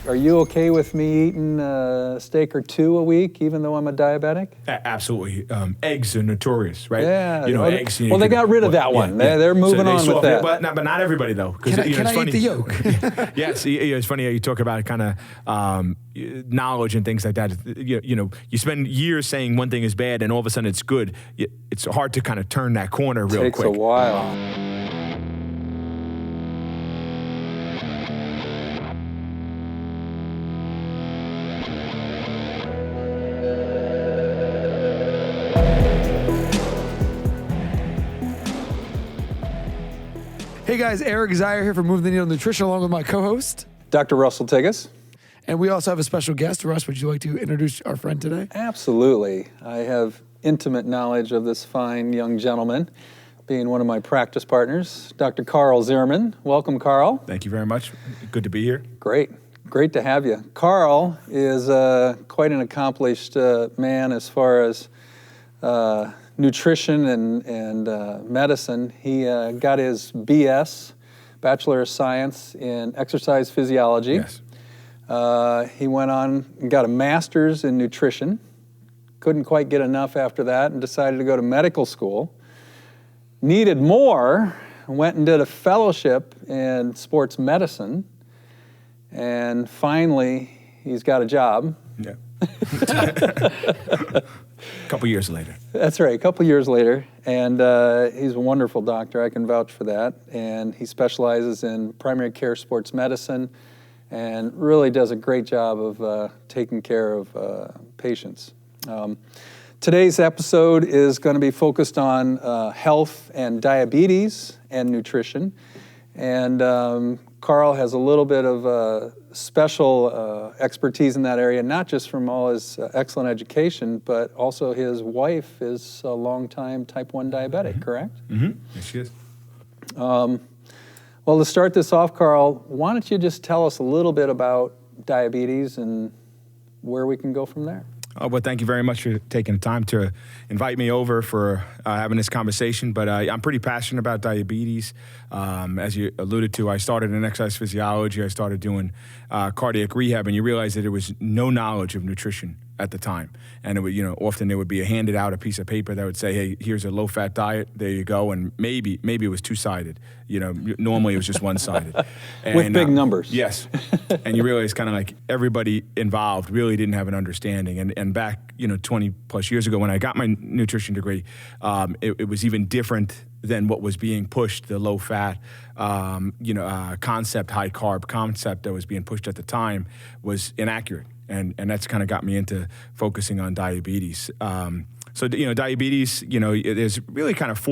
are you okay with me eating a steak or two a week, even though I'm a diabetic? Absolutely. Eggs are notorious, right? Yeah. Eggs. Well, they got rid of that one. Yeah. They're moving on with that. But not everybody, though. Can I eat the yolk? Yes. It's funny how you talk about kind of knowledge and things like that. You spend years saying one thing is bad, and all of a sudden it's good. It's hard to kind of turn that corner real quick. Takes a while. Hey guys, Eric Zier here from Move the Needle Nutrition, along with my co-host, Dr. Russell Tigas. And we also have a special guest. Russ, would you like to introduce our friend today? Absolutely. I have intimate knowledge of this fine young gentleman, being one of my practice partners, Dr. Karl Ziermann. Welcome, Karl. Thank you very much. Good to be here. Great. Great to have you. Karl is quite an accomplished man as far as nutrition and medicine. He got his BS, Bachelor of Science, in exercise physiology. Yes. He went on and got a master's in nutrition. Couldn't quite get enough after that and decided to go to medical school. Needed more, went and did a fellowship in sports medicine. And finally, he's got a job. Yeah. A couple years later. That's right, a couple years later. And he's a wonderful doctor, I can vouch for that. And he specializes in primary care sports medicine and really does a great job of taking care of patients. Today's episode is going to be focused on health and diabetes and nutrition. And Karl has a little bit of special expertise in that area, not just from all his excellent education, but also his wife is a longtime type 1 diabetic, correct? Mm-hmm. Yes, she is. Well, to start this off, Karl, why don't you just tell us a little bit about diabetes and where we can go from there? Well, thank you very much for taking the time to invite me over for having this conversation. But I'm pretty passionate about diabetes. As you alluded to, I started in exercise physiology. I started doing cardiac rehab, and you realize that there was no knowledge of nutrition at the time. And it would, often there would be handed out a piece of paper that would say, "Hey, here's a low-fat diet. There you go." And maybe it was two-sided. Normally it was just one-sided. And, with big numbers. Yes. And you realize kind of like everybody involved really didn't have an understanding. And back, 20 plus years ago when I got my nutrition degree, it was even different than what was being pushed, the low-fat, concept, high-carb concept that was being pushed at the time was inaccurate. And that's kind of got me into focusing on diabetes. So diabetes, there's really kind of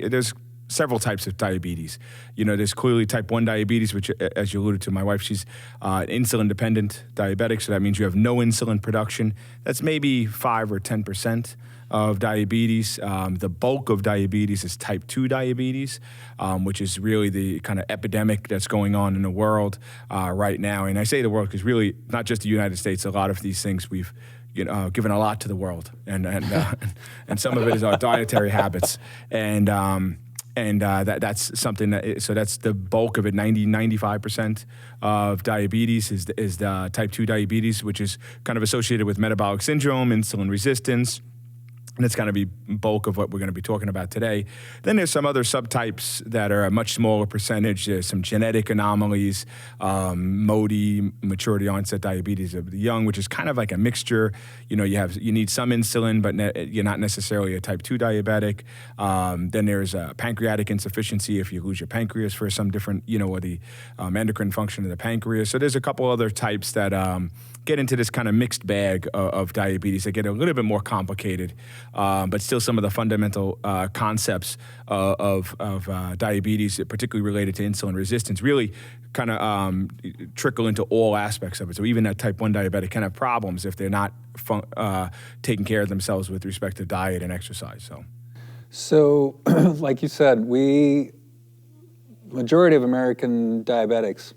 there's several types of diabetes. There's clearly type 1 diabetes, which, as you alluded to, my wife, she's insulin-dependent diabetic, so that means you have no insulin production. That's maybe 5 or 10% of diabetes. The bulk of diabetes is type 2 diabetes, which is really the kind of epidemic that's going on in the world right now. And I say the world because really, not just the United States, a lot of these things we've given a lot to the world. And some of it is our dietary habits. And that's something so that's the bulk of it. 95% of diabetes is the type 2 diabetes, which is kind of associated with metabolic syndrome, insulin resistance. And it's going to be bulk of what we're going to be talking about today. Then there's some other subtypes that are a much smaller percentage. There's some genetic anomalies, MODY, maturity onset diabetes of the young, which is kind of like a mixture. You need some insulin, but you're not necessarily a type 2 diabetic. Then there's pancreatic insufficiency if you lose your pancreas for some different, or the endocrine function of the pancreas. So there's a couple other types that get into this kind of mixed bag of diabetes that get a little bit more complicated. But still some of the fundamental concepts of diabetes, particularly related to insulin resistance, really kind of trickle into all aspects of it. So even a type 1 diabetic can have problems if they're not taking care of themselves with respect to diet and exercise. So like you said, majority of American diabetics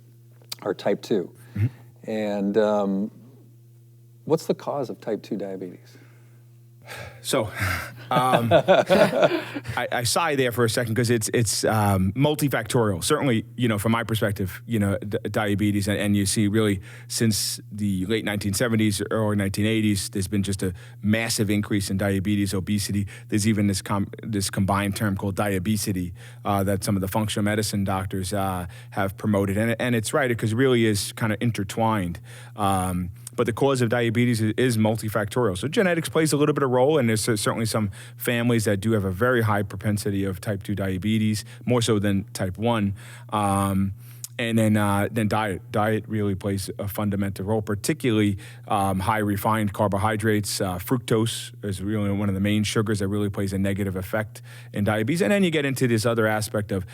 are type 2. Mm-hmm. And what's the cause of type 2 diabetes? So I sigh there for a second because it's multifactorial. Certainly, from my perspective, diabetes, and you see really since the late 1970s, early 1980s, there's been just a massive increase in diabetes, obesity. There's even this combined term called diabesity that some of the functional medicine doctors have promoted. And it's right, because it really is kind of intertwined. But the cause of diabetes is multifactorial. So genetics plays a little bit of role, and there's certainly some families that do have a very high propensity of type 2 diabetes, more so than type 1. And then diet. Diet really plays a fundamental role, particularly high refined carbohydrates. Fructose is really one of the main sugars that really plays a negative effect in diabetes. And then you get into this other aspect of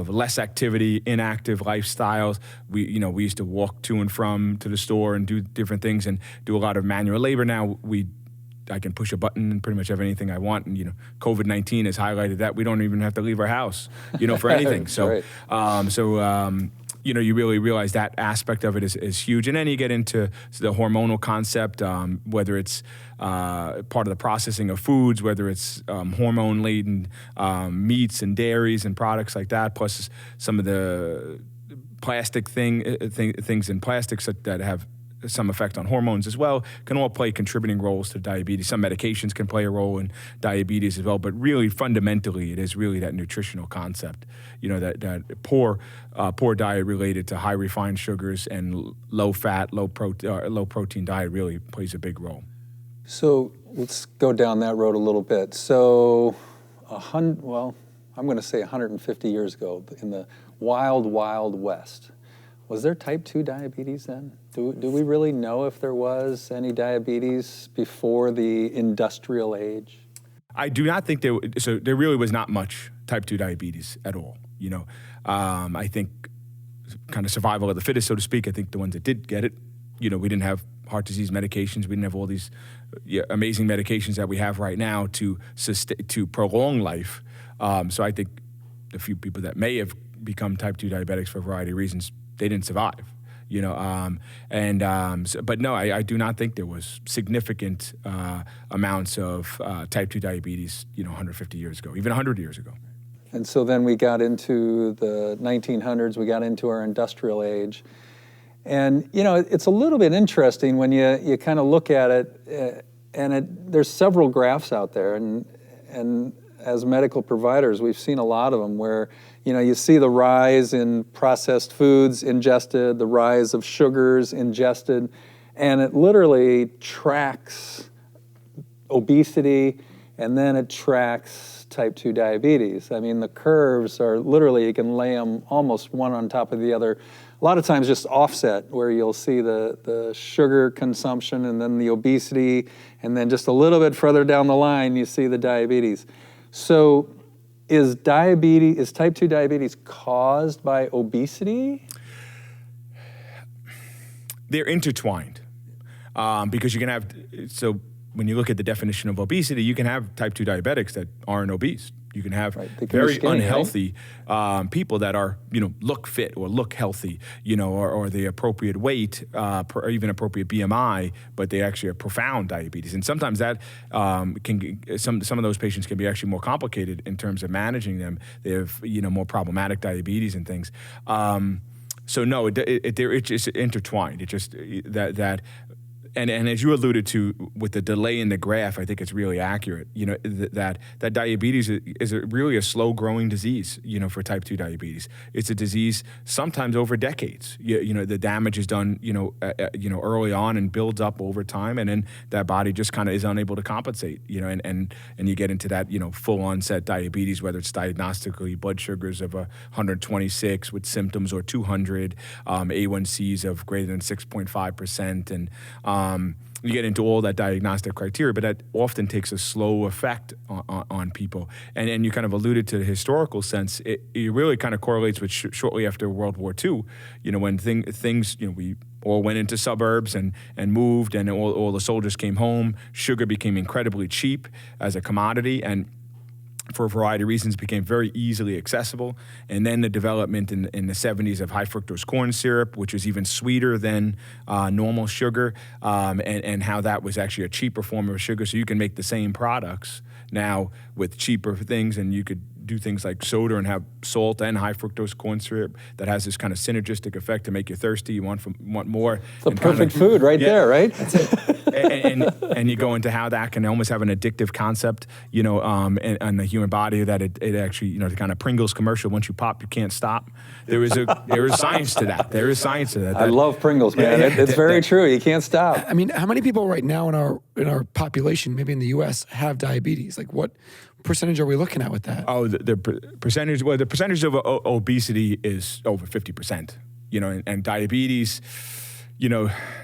less activity, inactive lifestyles. We used to walk to and from to the store and do different things and do a lot of manual labor. Now I can push a button and pretty much have anything I want. And COVID-19 has highlighted that we don't even have to leave our house, for anything. So, right. You really realize that aspect of it is huge. And then you get into the hormonal concept, whether it's part of the processing of foods, whether it's hormone-laden meats and dairies and products like that, plus some of the plastic things in plastics that have some effect on hormones as well, can all play contributing roles to diabetes. Some medications can play a role in diabetes as well, but really fundamentally it is really that nutritional concept, that poor diet related to high refined sugars and low fat, low protein diet really plays a big role. So let's go down that road a little bit. So I'm going to say 150 years ago, in the wild, wild west, was there type 2 diabetes then? Do we really know if there was any diabetes before the industrial age? I do not think there really was not much type 2 diabetes at all. I think kind of survival of the fittest, so to speak. I think the ones that did get it, we didn't have heart disease medications. We didn't have all these amazing medications that we have right now to prolong life. So I think the few people that may have become type 2 diabetics for a variety of reasons, they didn't survive. But no, I do not think there was significant amounts of type 2 diabetes, 150 years ago, even 100 years ago. And so then we got into the 1900s, we got into our industrial age. And, it's a little bit interesting when you kind of look at it, there's several graphs out there, and as medical providers, we've seen a lot of them where, you see the rise in processed foods ingested, the rise of sugars ingested, and it literally tracks obesity, and then it tracks type 2 diabetes. I mean, the curves are literally, you can lay them almost one on top of the other. A lot of times just offset, where you'll see the sugar consumption and then the obesity, and then just a little bit further down the line, you see the diabetes. So is type 2 diabetes caused by obesity? They're intertwined because you can have, so when you look at the definition of obesity, you can have type 2 diabetics that aren't obese. You can have very unhealthy people that are, look fit or look healthy, or the appropriate weight, or even appropriate BMI, but they actually have profound diabetes. And sometimes that some of those patients can be actually more complicated in terms of managing them. They have, more problematic diabetes and things. So no, it's just intertwined. It just that. And as you alluded to with the delay in the graph, I think it's really accurate. That diabetes is really a slow-growing disease. For type 2 diabetes, it's a disease sometimes over decades. The damage is done. Early on and builds up over time, and then that body just kind of is unable to compensate. And you get into that full onset diabetes, whether it's diagnostically blood sugars of 126 with symptoms or 200, A1Cs of greater than 6.5%, and you get into all that diagnostic criteria, but that often takes a slow effect on people. And you kind of alluded to the historical sense. It really kind of correlates with shortly after World War II, when things, we all went into suburbs and moved, and all the soldiers came home. Sugar became incredibly cheap as a commodity, and for a variety of reasons, became very easily accessible. And then the development in the 70s of high fructose corn syrup, which was even sweeter than normal sugar, and how that was actually a cheaper form of sugar. So you can make the same products now with cheaper things, and you could do things like soda and have salt and high fructose corn syrup that has this kind of synergistic effect to make you thirsty. You want more. It's a perfect food right there, right? and you go into how that can almost have an addictive concept, in the human body, that it actually, the kind of Pringles commercial, once you pop, you can't stop. There is science to that. There is science to that. I love Pringles, man. It's very true. You can't stop. I mean, how many people right now in our population, maybe in the U.S., have diabetes? Like, what percentage are we looking at with that? Oh, the percentage. Well, the percentage of obesity is over 50%. And diabetes,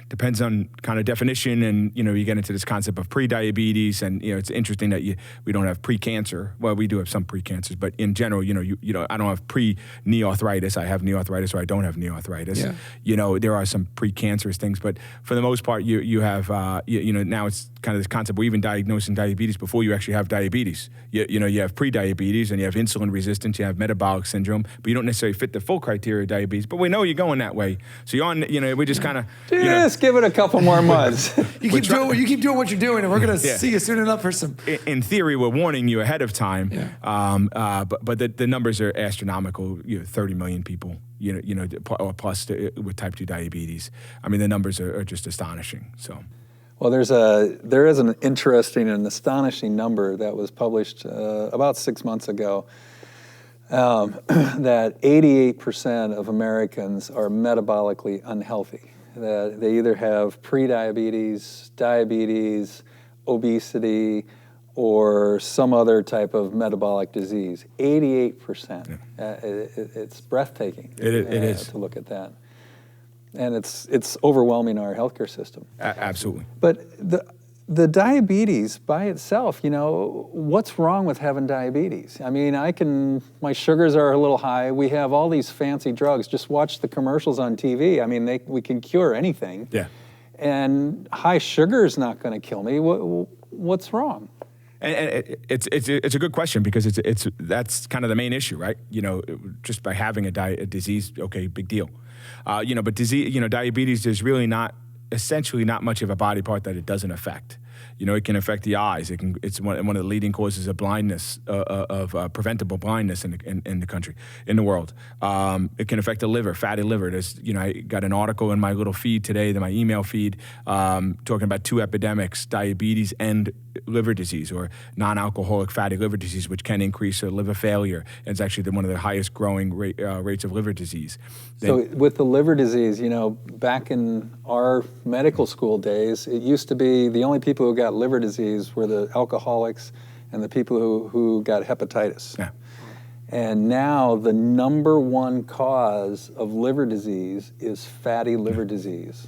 depends on kind of definition, and you get into this concept of pre-diabetes, and it's interesting that we don't have pre-cancer. Well, we do have some pre-cancers, but in general, I don't have pre-knee arthritis. I have knee arthritis, or I don't have knee arthritis. Yeah. There are some pre-cancerous things, but for the most part, you have now it's kind of this concept we're even diagnosing diabetes before you actually have diabetes. You have pre-diabetes, and you have insulin resistance, you have metabolic syndrome, but you don't necessarily fit the full criteria of diabetes. But we know you're going that way, so you're on. We just kind of just give it a couple more months. You keep doing what you're doing, and we're gonna see you soon enough for some. In theory, we're warning you ahead of time. Yeah. But the numbers are astronomical. 30 million people, or plus with type 2 diabetes. I mean, the numbers are just astonishing. So. Well, there is an interesting and astonishing number that was published about 6 months ago, that 88% of Americans are metabolically unhealthy. That they either have pre-diabetes, diabetes, obesity, or some other type of metabolic disease. 88%. Yeah. It's breathtaking. It is to look at that. And it's overwhelming our healthcare system. Absolutely. But the diabetes by itself, what's wrong with having diabetes? I mean, my sugars are a little high. We have all these fancy drugs. Just watch the commercials on TV. I mean, we can cure anything. Yeah. And high sugar is not going to kill me. What's wrong? And it's a good question, because that's kind of the main issue, right? Just by having a disease, okay, big deal. But diabetes, there's really essentially not much of a body part that it doesn't affect. It can affect the eyes. It's one of the leading causes of blindness, of preventable blindness in the country, in the world. It can affect the liver, fatty liver. There's, I got an article in my little feed today, my email feed, talking about 2 epidemics: diabetes and liver disease, or non-alcoholic fatty liver disease, which can increase liver failure. And it's actually one of the highest growing rates of liver disease. So with the liver disease, back in our medical school days, it used to be the only people who got liver disease were the alcoholics and the people who got hepatitis. Yeah. And now the number one cause of liver disease is fatty liver disease.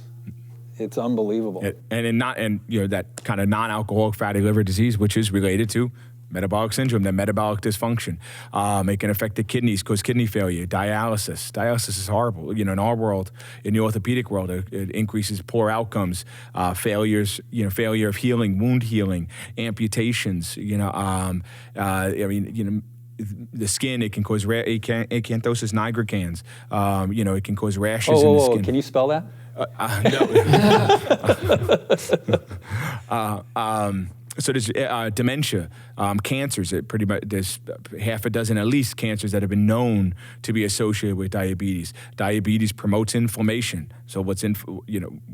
It's unbelievable. That kind of non-alcoholic fatty liver disease, which is related to metabolic syndrome, the metabolic dysfunction. It can affect the kidneys, cause kidney failure, dialysis. Dialysis is horrible. In our world, in the orthopedic world, it increases poor outcomes, failures, failure of healing, wound healing, amputations, the skin, it can cause acanthosis nigricans. It can cause rashes in the skin. Can you spell that? No. So there's dementia, cancers. Pretty much there's half a dozen at least cancers that have been known to be associated with diabetes. Diabetes promotes inflammation. So we're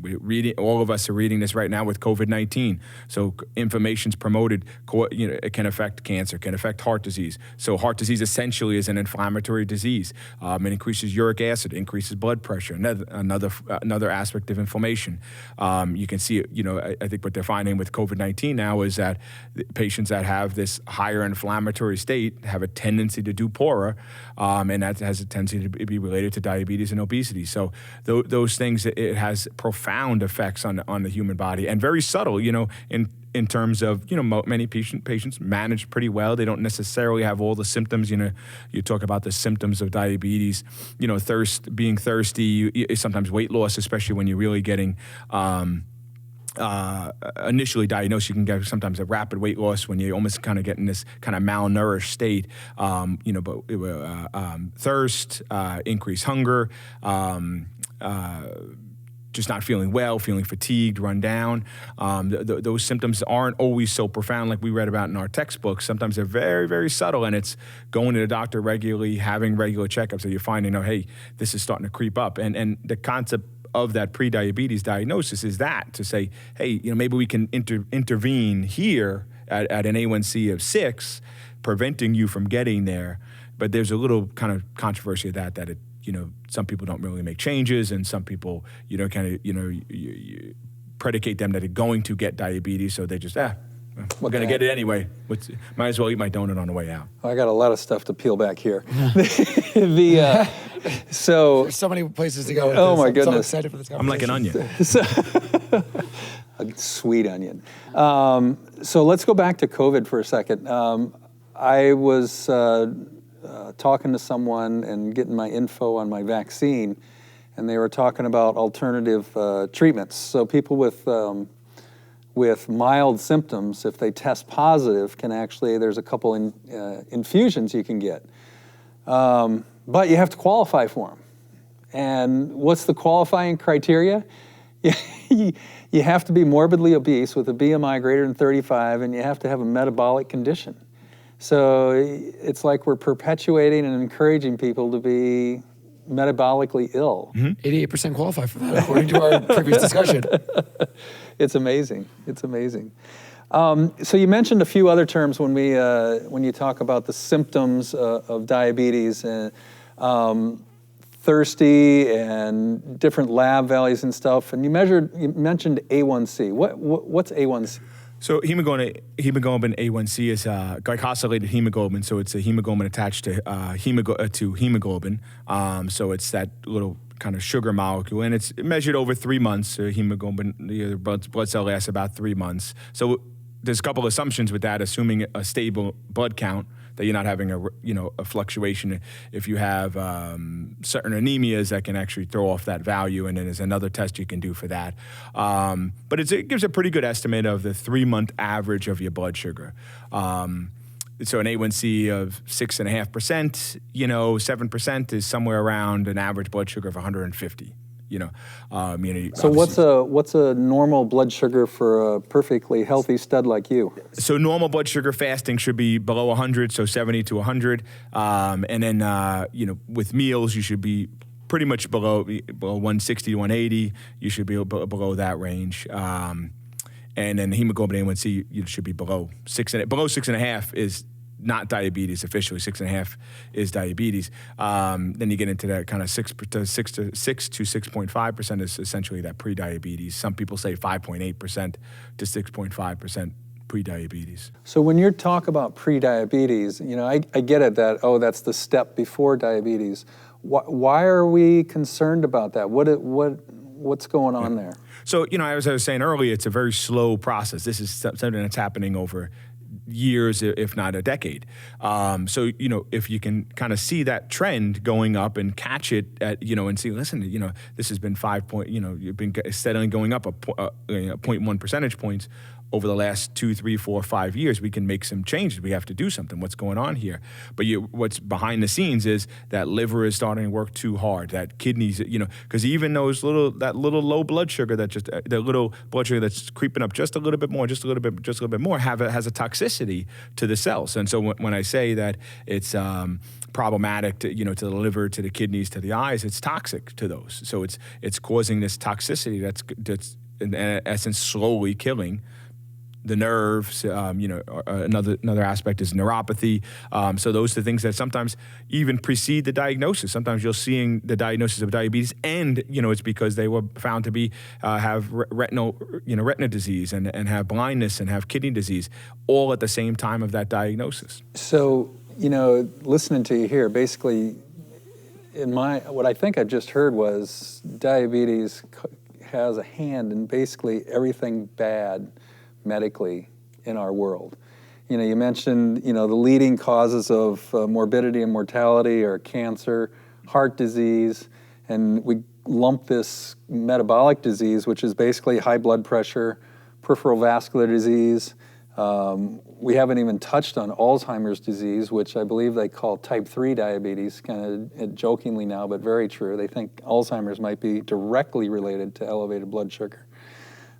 reading. All of us are reading this right now with COVID-19. So inflammation's promoted. It can affect cancer, can affect heart disease. So heart disease essentially is an inflammatory disease. It increases uric acid, increases blood pressure. Another aspect of inflammation. You can see, I think what they're finding with COVID-19 now is that patients that have this higher inflammatory state have a tendency to do poorer, and that has a tendency to be related to diabetes and obesity. So those things, it has profound effects on the human body, and very subtle, in terms of, many patients manage pretty well. They don't necessarily have all the symptoms. You talk about the symptoms of diabetes, being thirsty, sometimes weight loss, especially when you're really getting initially diagnosed, you can get sometimes a rapid weight loss when you almost kind of get in this kind of malnourished state. Thirst, increased hunger, just not feeling well, feeling fatigued, run down. Those symptoms aren't always so profound like we read about in our textbooks. Sometimes they're very, very subtle, and it's going to the doctor regularly, having regular checkups, so you're finding out, hey, this is starting to creep up. And the concept of that pre-diabetes diagnosis is that, to say, hey, maybe we can intervene here at an A1C of 6, preventing you from getting there. But there's a little kind of controversy of that it, some people don't really make changes, and some people, you predicate them that they're going to get diabetes, so they just, we're going to get it anyway. Might as well eat my donut on the way out. I got a lot of stuff to peel back here. So There's so many places to go with oh this. my I'm goodness. so excited for this I'm like conversation. an onion. a sweet onion. So let's go back to COVID for a second. I was talking to someone and getting my info on my vaccine, and they were talking about alternative treatments. So people with mild symptoms, if they test positive, can actually, there's a couple infusions you can get. But you have to qualify for them. And what's the qualifying criteria? You have to be morbidly obese with a BMI greater than 35, and you have to have a metabolic condition. So it's like we're perpetuating and encouraging people to be metabolically ill. 88% qualify for that, according to our previous discussion. It's amazing. It's amazing. So you mentioned a few other terms when you talk about the symptoms of diabetes, and thirsty and different lab values and stuff. And you mentioned A1C. What's A1C? So hemoglobin A1C is glycosylated hemoglobin, so it's a hemoglobin attached to hemoglobin. So it's that little kind of sugar molecule, and it's measured over 3 months. Hemoglobin, the blood cell lasts about 3 months. So there's a couple assumptions with that, assuming a stable blood count, that you're not having a fluctuation. If you have certain anemias, that can actually throw off that value, and then there's another test you can do for that. But it gives a pretty good estimate of the 3-month average of your blood sugar. So an A1C of 6.5%, 7% is somewhere around an average blood sugar of 150. So what's a normal blood sugar for a perfectly healthy stud like you? So normal blood sugar fasting should be below 100, so 70 to 100. And then, with meals, you should be pretty much below 160 to 180. You should be below that range. And then the hemoglobin A1C, you should be below 6. Below 6.5 is not diabetes officially. 6.5 is diabetes. Then you get into that kind of 6 to 6.5% is essentially that pre-diabetes. Some people say 5.8% to 6.5% pre-diabetes. So when you talk about pre-diabetes, I get it that, that's the step before diabetes. Why are we concerned about that? What's going on there? So, as I was saying earlier, it's a very slow process. This is something that's happening over years, if not a decade. So, if you can kind of see that trend going up and catch it at, and see, listen, this has been you've been steadily going up 0.1 percentage points over the last 2, 3, 4, 5 years, we can make some changes. We have to do something. What's going on here? But what's behind the scenes is that liver is starting to work too hard. That kidneys, because even that little low blood sugar, the little blood sugar that's creeping up just a little bit more, has a toxicity to the cells. And so when I say that it's problematic to the liver, to the kidneys, to the eyes, it's toxic to those. So it's causing this toxicity that's in essence slowly killing the nerves. Another aspect is neuropathy. So those are the things that sometimes even precede the diagnosis. Sometimes you're seeing the diagnosis of diabetes, and it's because they were found to be have retina disease and have blindness and have kidney disease, all at the same time of that diagnosis. So listening to you here, basically, what I think I just heard was diabetes has a hand in basically everything bad medically in our world. You mentioned, the leading causes of morbidity and mortality are cancer, heart disease, and we lump this metabolic disease, which is basically high blood pressure, peripheral vascular disease. We haven't even touched on Alzheimer's disease, which I believe they call type 3 diabetes, kind of jokingly now, but very true. They think Alzheimer's might be directly related to elevated blood sugar.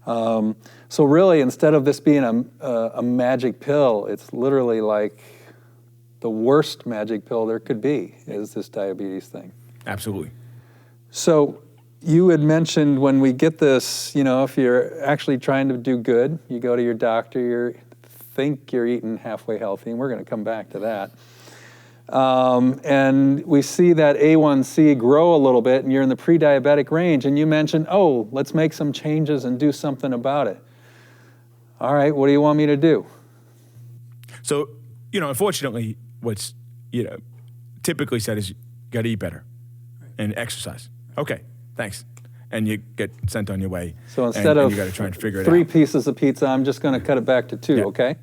So really, instead of this being a magic pill, it's literally like the worst magic pill there could be is this diabetes thing. Absolutely. So you had mentioned when we get this, you know, if you're actually trying to do good, you go to your doctor, you think you're eating halfway healthy, and we're going to come back to that. And we see that A1C grow a little bit, and you're in the pre-diabetic range, and you mentioned, oh, let's make some changes and do something about it. All right, what do you want me to do? So, you know, unfortunately, what's, you know, typically said is you got to eat better and exercise. Okay, thanks. And you get sent on your way. So instead and of you got to try and figure it out. 3 pieces of pizza, I'm just going to cut it back to 2, Yeah. okay?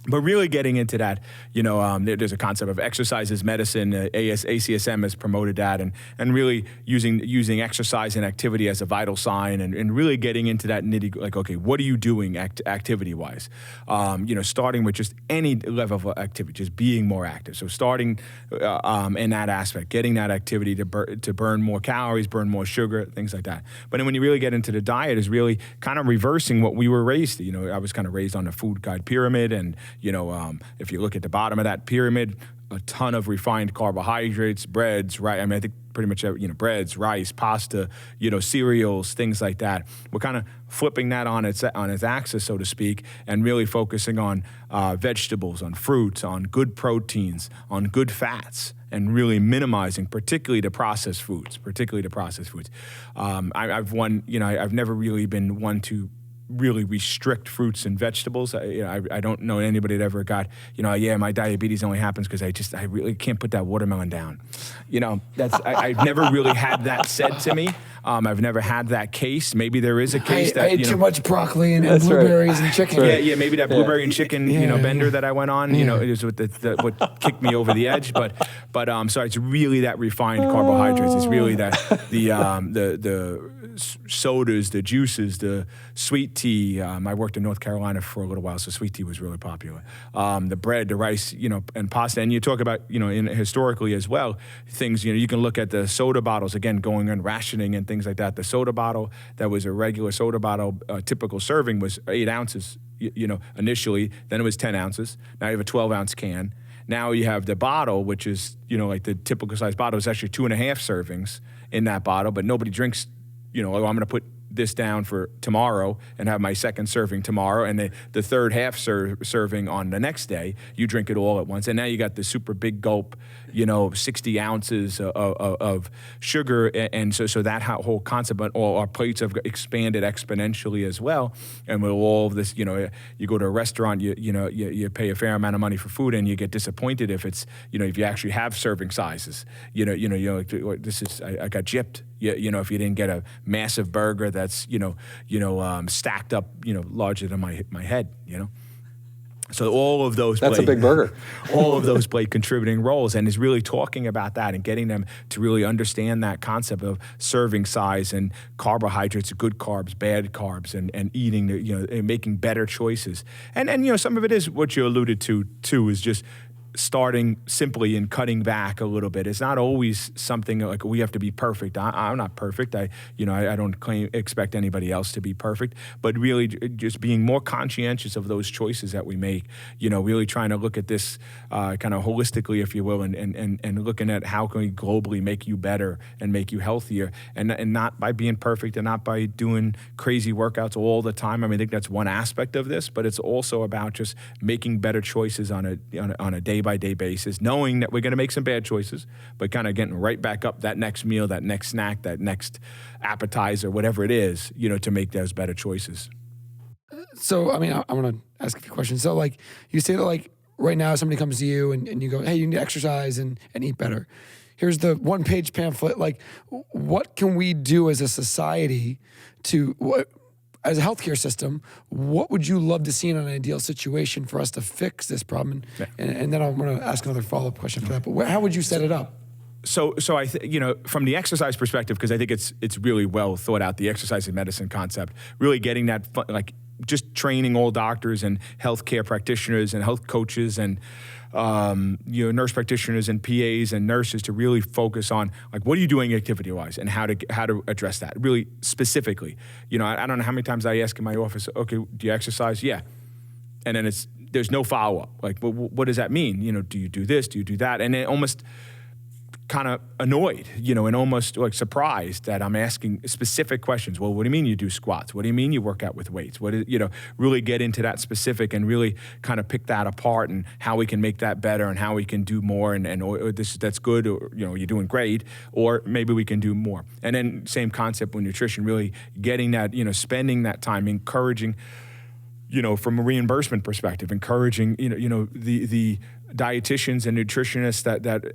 But really getting into that, you know, there's a concept of exercise as medicine. ACSM has promoted that, and really using exercise and activity as a vital sign, and really getting into that nitty, like, okay, what are you doing activity-wise? You know, starting with just any level of activity, just being more active. So starting in that aspect, getting that activity to burn more calories, burn more sugar, things like that. But then when you really get into the diet, is really kind of reversing what we were raised to. You know, I was kind of raised on the food guide pyramid, and you know, if you look at the bottom of that pyramid, a ton of refined carbohydrates, breads, right? I mean, I think pretty much, you know, breads, rice, pasta, you know, cereals, things like that. We're kind of flipping that on its axis, so to speak, and really focusing on vegetables, on fruits, on good proteins, on good fats, and really minimizing, particularly the processed foods. I've never really been one to really restrict fruits and vegetables. I don't know anybody that ever got, you know, yeah, my diabetes only happens because I really can't put that watermelon down. You know, I've never really had that said to me. I've never had that case. Maybe there is a case I ate too much broccoli and blueberries and chicken. Yeah, maybe that blueberry and chicken, you know, bender that I went on, you know, it is what kicked me over the edge. But so it's really that refined carbohydrates. It's really that the sodas, the juices, the sweet tea. I worked in North Carolina for a little while, so sweet tea was really popular. The bread, the rice, you know, and pasta. And you talk about, you know, historically as well, things, you know, you can look at the soda bottles, again, going on rationing and things like that. The soda bottle that was a regular soda bottle, typical serving was 8 ounces, you know, initially. Then it was 10 ounces. Now you have a 12-ounce can. Now you have the bottle, which is, you know, like the typical size bottle is actually 2.5 servings in that bottle, but nobody drinks, you know, oh, I'm going to put this down for tomorrow and have my second serving tomorrow, and the third half serving on the next day. You drink it all at once, and now you got the super big gulp, you know, 60 ounces of sugar, and so that whole concept. But all our plates have expanded exponentially as well. And with all of this, you know, you go to a restaurant, you pay a fair amount of money for food, and you get disappointed if it's, you know, if you actually have serving sizes. You know, this is I got gypped. You know, if you didn't get a massive burger that's, stacked up, you know, larger than my head, you know. So all of those That's a big burger. All of those play contributing roles, and is really talking about that and getting them to really understand that concept of serving size and carbohydrates, good carbs, bad carbs, and eating, you know, and making better choices. And you know, some of it is what you alluded to too, is just starting simply and cutting back a little bit. It's not always something like we have to be perfect. I'm not perfect. I don't expect anybody else to be perfect, but really just being more conscientious of those choices that we make, you know, really trying to look at this kind of holistically, if you will, and looking at how can we globally make you better and make you healthier, and not by being perfect and not by doing crazy workouts all the time. I mean, I think that's one aspect of this, but it's also about just making better choices on a day-by-day basis, knowing that we're going to make some bad choices, but kind of getting right back up that next meal, that next snack, that next appetizer, whatever it is, you know, to make those better choices. So, I mean, I want to ask a few questions. So, like, you say that, like, right now somebody comes to you and you go, hey, you need to exercise and eat better. Here's the one-page pamphlet. Like, what can we do as a society as a healthcare system, what would you love to see in an ideal situation for us to fix this problem? And then I'm going to ask another follow-up question for that. But how would you set it up? So from the exercise perspective, because I think it's really well thought out, the exercise in medicine concept, really getting that just training all doctors and healthcare practitioners and health coaches and nurse practitioners and PAs and nurses to really focus on what are you doing activity-wise and how to address that really specifically. I don't know how many times I ask in my office, okay, do you exercise? Yeah, and then there's no follow-up. What does that mean? Do you do this? Do you do that? And it almost kind of annoyed, and almost surprised that I'm asking specific questions. Well, what do you mean you do squats? What do you mean you work out with weights? Really get into that specific and really kind of pick that apart and how we can make that better and how we can do more or that's good, or you're doing great, or maybe we can do more. And then same concept with nutrition, really getting that, spending that time, encouraging, from a reimbursement perspective, encouraging, the dietitians and nutritionists that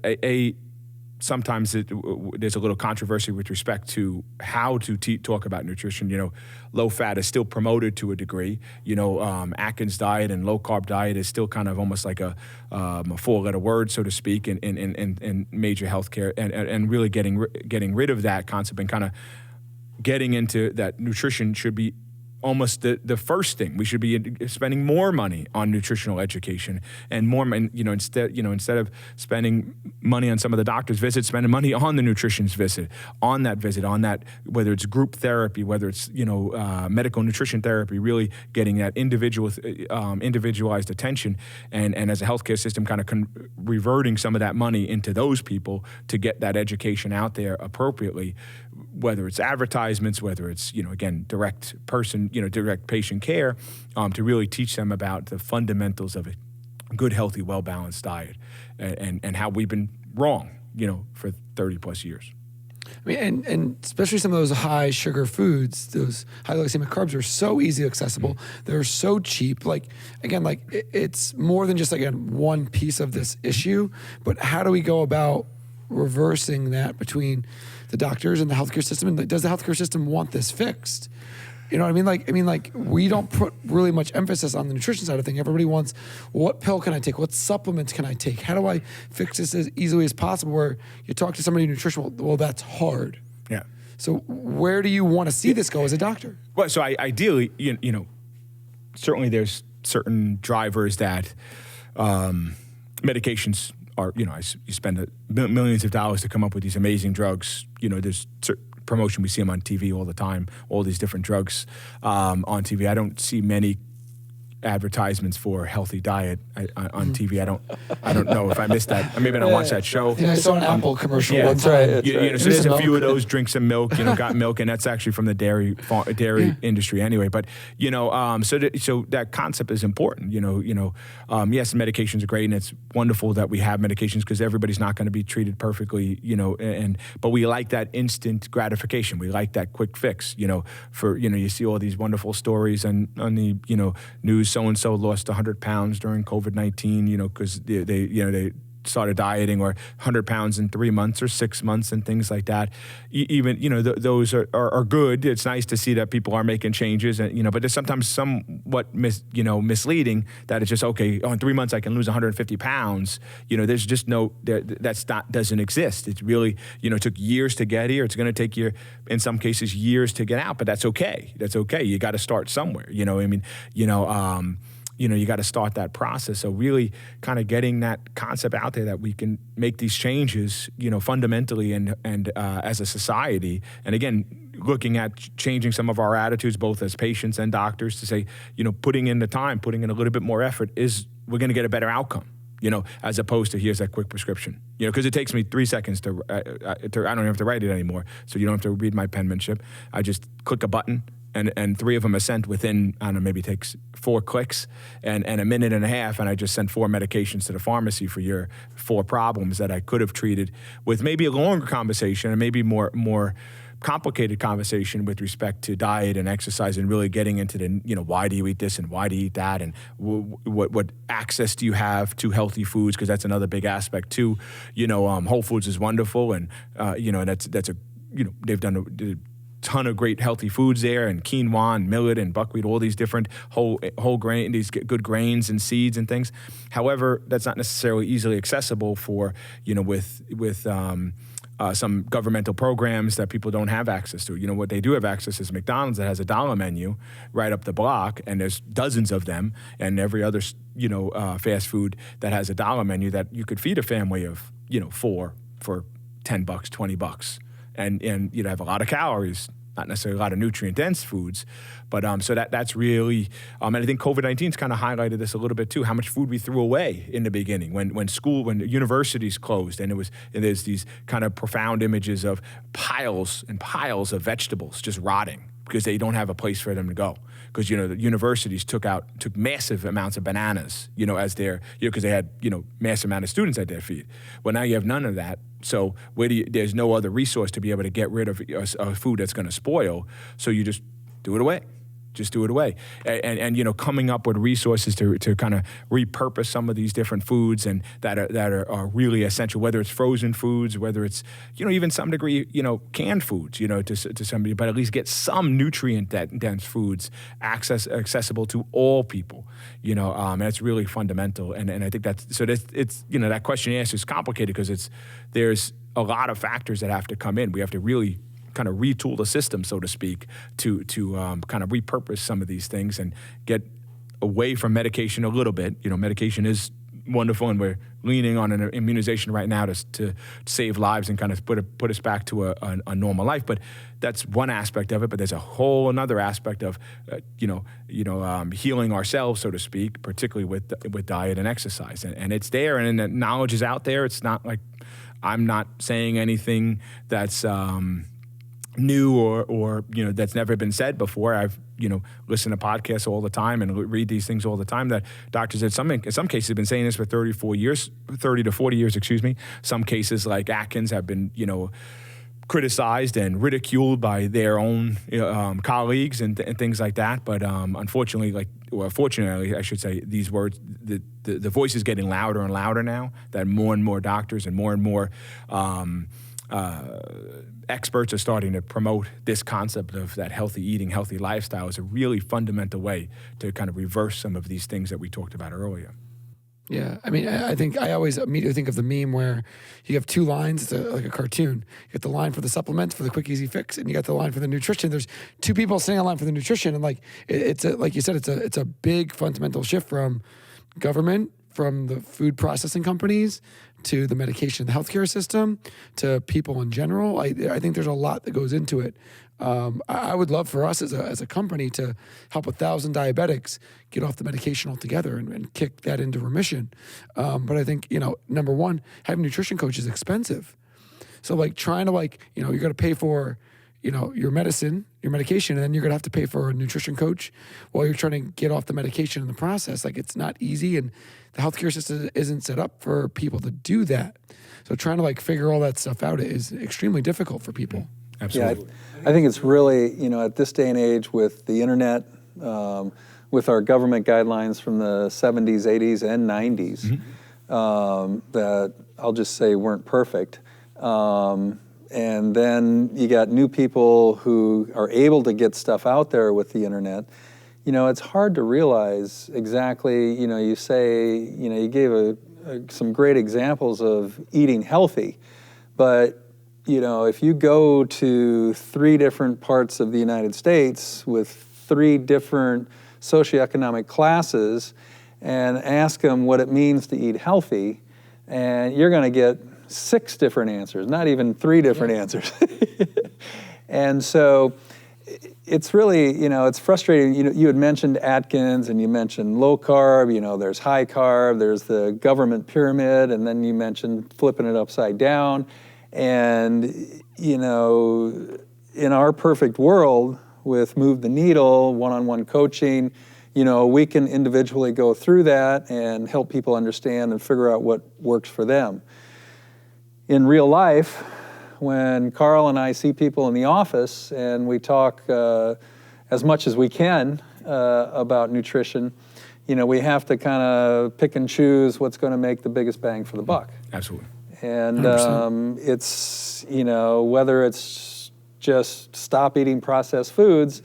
sometimes there's a little controversy with respect to how to talk about nutrition. Low fat is still promoted to a degree. Atkins diet and low carb diet is still kind of almost like a four-letter word, so to speak, in major healthcare, and really getting rid of that concept and kind of getting into that nutrition should be almost the first thing. We should be spending more money on nutritional education and more, instead of spending money on some of the doctor's visits, spending money on the nutrition's visit, on that, whether it's group therapy, whether it's, medical nutrition therapy, really getting that individualized attention and as a healthcare system kind of reverting some of that money into those people to get that education out there appropriately, whether it's advertisements, whether it's, again, direct patient care, to really teach them about the fundamentals of a good, healthy, well-balanced diet and how we've been wrong, for 30 plus years. I mean, and especially some of those high sugar foods, those high glycemic carbs are so easily accessible. They're so cheap. It's more than just one piece of this issue, but how do we go about reversing that between the doctors and the healthcare system? And does the healthcare system want this fixed? You know what I mean? We don't put really much emphasis on the nutrition side of things. Everybody wants, what pill can I take? What supplements can I take? How do I fix this as easily as possible? Where you talk to somebody in nutrition, well, that's hard. Yeah. So where do you want to see this go as a doctor? Well, so ideally, certainly there's certain drivers that medications are, you spend millions of dollars to come up with these amazing drugs. There's promotion, we see them on TV all the time, all these different drugs on TV. I don't see many advertisements for a healthy diet on TV. I don't know if I missed that. Maybe I don't watch that show. I saw an Apple commercial. Yeah, one time. That's right. So there's a few of those. Drink some milk. Got milk, and that's actually from the dairy industry anyway. But so that concept is important. Yes, medications are great, and it's wonderful that we have medications because everybody's not going to be treated perfectly. But we like that instant gratification. We like that quick fix. You see all these wonderful stories on the news. So-and-so lost 100 pounds during COVID-19, because they started dieting, or 100 pounds in 3 months or 6 months and things like that. Even, those are good. It's nice to see that people are making changes, and, but it's sometimes somewhat misleading that it's just, okay, in 3 months I can lose 150 pounds. There's just doesn't exist. It's really, it took years to get here. It's going to take you, in some cases, years to get out, but that's okay. That's okay. You got to start somewhere. You got to start that process. So really kind of getting that concept out there that we can make these changes, fundamentally and as a society. And again, looking at changing some of our attitudes, both as patients and doctors, to say, putting in the time, putting in a little bit more effort we're going to get a better outcome. As opposed to here's that quick prescription. Because it takes me 3 seconds to I don't have to write it anymore. So you don't have to read my penmanship. I just click a button. And 3 of them are sent within, I don't know, maybe it takes 4 clicks and a minute and a half, and I just sent 4 medications to the pharmacy for your 4 problems that I could have treated with maybe a longer conversation and maybe more complicated conversation with respect to diet and exercise, and really getting into the, why do you eat this and why do you eat that, and what access do you have to healthy foods, because that's another big aspect too. Whole Foods is wonderful, and that's a they've done ton of great healthy foods there, and quinoa and millet and buckwheat, all these different whole grain, these good grains and seeds and things. However, that's not necessarily easily accessible for, with some governmental programs that people don't have access to. What they do have access is McDonald's that has a $1 menu right up the block, and there's dozens of them, and every other, fast food that has a $1 menu that you could feed a family of, 4 for $10, $20. And you'd have a lot of calories, not necessarily a lot of nutrient-dense foods, but so that's really, and I think COVID-19's kind of highlighted this a little bit too, how much food we threw away in the beginning when universities closed, and there's these kind of profound images of piles and piles of vegetables just rotting because they don't have a place for them to go. Because the universities took massive amounts of bananas, as their, because they had massive amount of students at their feet. Well, now you have none of that. So there's no other resource to be able to get rid of food that's going to spoil. So you just do it away. Just do it away. And coming up with resources to kind of repurpose some of these different foods and that are really essential, whether it's frozen foods, whether it's, even some degree, canned foods, to somebody, but at least get some nutrient-dense foods accessible to all people, and it's really fundamental. And I think it's that question you asked is complicated because there's a lot of factors that have to come in. We have to really kind of retool the system, so to speak, to kind of repurpose some of these things and get away from medication a little bit. Medication is wonderful, and we're leaning on an immunization right now to save lives and kind of put us back to a normal life. But that's one aspect of it. But there's a whole another aspect of healing ourselves, so to speak, particularly with diet and exercise. And it's there, and the knowledge is out there. It's not like I'm not saying anything that's new or that's never been said before. I've listened to podcasts all the time and read these things all the time that doctors in some cases have been saying this for 30 to 40 years, excuse me. Some cases like Atkins have been criticized and ridiculed by their own colleagues and things like that. But fortunately, I should say, these words, the voice is getting louder and louder now, that more and more doctors and more experts are starting to promote this concept of that healthy eating, healthy lifestyle is a really fundamental way to kind of reverse some of these things that we talked about earlier. Yeah, I mean, I think I always immediately think of the meme where you have two lines, it's like a cartoon. You got the line for the supplements, for the quick, easy fix, and you got the line for the nutrition. There's two people sitting on line for the nutrition, and like like you said, it's a big fundamental shift from government, from the food processing companies, to the medication, the healthcare system, to people in general. I think there's a lot that goes into it. I would love for us as a company to help 1,000 diabetics get off the medication altogether and kick that into remission. But I think, number one, having a nutrition coach is expensive. So like trying to you're going to pay for, your medicine, your medication, and then you're going to have to pay for a nutrition coach while you're trying to get off the medication in the process. Like it's not easy, and the healthcare system isn't set up for people to do that. So trying to figure all that stuff out is extremely difficult for people. Absolutely. Yeah, I think it's really, at this day and age with the internet, with our government guidelines from the 70s, 80s, and 90s, that I'll just say weren't perfect. And then you got new people who are able to get stuff out there with the internet. It's hard to realize exactly, you say, you gave some great examples of eating healthy, but if you go to 3 different parts of the United States with 3 different socioeconomic classes and ask them what it means to eat healthy, and you're going to get 6 different answers, not even 3 different answers. And so it's really, it's frustrating. You had mentioned Atkins and you mentioned low carb, there's high carb, there's the government pyramid, and then you mentioned flipping it upside down. And, in our perfect world with Move the Needle, one-on-one coaching, we can individually go through that and help people understand and figure out what works for them. In real life, when Karl and I see people in the office and we talk as much as we can about nutrition, we have to kind of pick and choose what's going to make the biggest bang for the buck. Absolutely. And it's, whether it's just stop eating processed foods,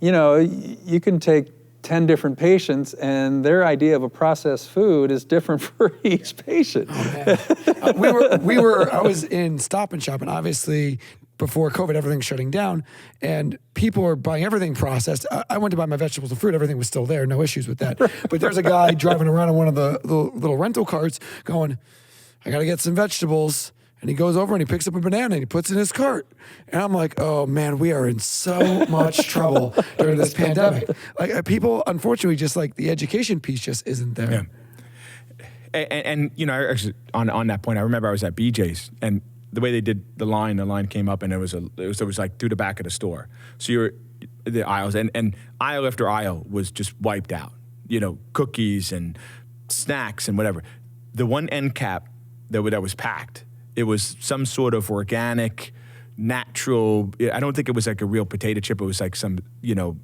you know, you can take 10 different patients and their idea of a processed food is different for each patient. Oh, I was in Stop and Shop, and obviously before COVID, everything's shutting down and people are buying everything processed. I went to buy my vegetables and fruit. Everything was still there. No issues with that. But there's a guy driving around in one of the little rental carts going, I got to get some vegetables. And he goes over and he picks up a banana and he puts it in his cart. And I'm like, oh man, we are in so much trouble during this pandemic. Like people, unfortunately, just like the education piece just isn't there. Yeah. And you know, actually, on that point, I remember I was at BJ's and the way they did the line came up and it was like through the back of the store. So you're the aisles and aisle after aisle was just wiped out. You know, cookies and snacks and whatever. The one end cap that was packed, it was some sort of organic, natural. I don't think it was like a real potato chip. It was like some, you know,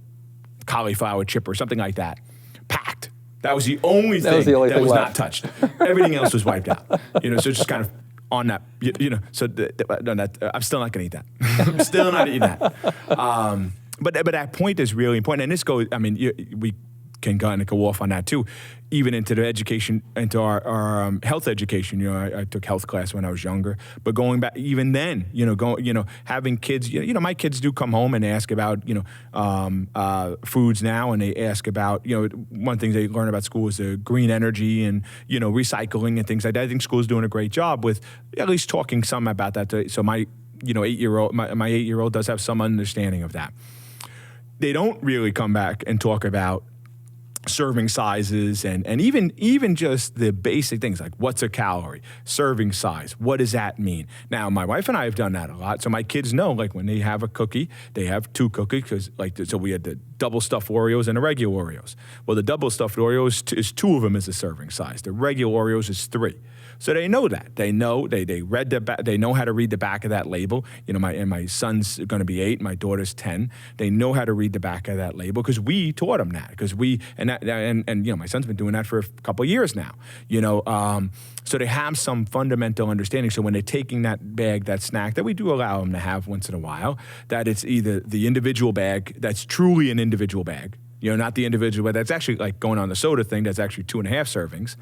cauliflower chip or something like that. Packed. That was the only thing that was not touched. Everything else was wiped out. You know, so just kind of on that, you know. So I'm still not going to eat that. I'm still not eating that. But that point is really important. And this goes. I mean, we can go off on that too, even into the education, into our health education. You know, I took health class when I was younger, but going back even then, you know, having kids. You know, my kids do come home and they ask about foods now, and they ask about, you know, one thing they learn about school is the green energy and, you know, recycling and things like that. I think school's doing a great job with at least talking some about that. So my 8-year-old, my 8-year-old does have some understanding of that. They don't really come back and talk about serving sizes and even just the basic things like what's a calorie, serving size, what does that mean? Now, my wife and I have done that a lot, so my kids know, like when they have a cookie, they have 2 cookies, because so we had the double stuffed Oreos and the regular Oreos. Well, the double stuffed Oreos is 2 of them is a serving size. The regular Oreos is 3. So they know that. They know they read they know how to read the back of that label. You know, my son's going to be 8, my daughter's 10. They know how to read the back of that label because we taught them that. Because and you know, my son's been doing that for a couple of years now. You know, so they have some fundamental understanding. So when they're taking that bag, that snack that we do allow them to have once in a while, that it's either the individual bag that's truly an individual bag. You know, not the individual, but that's actually like going on the soda thing, that's actually 2.5 servings.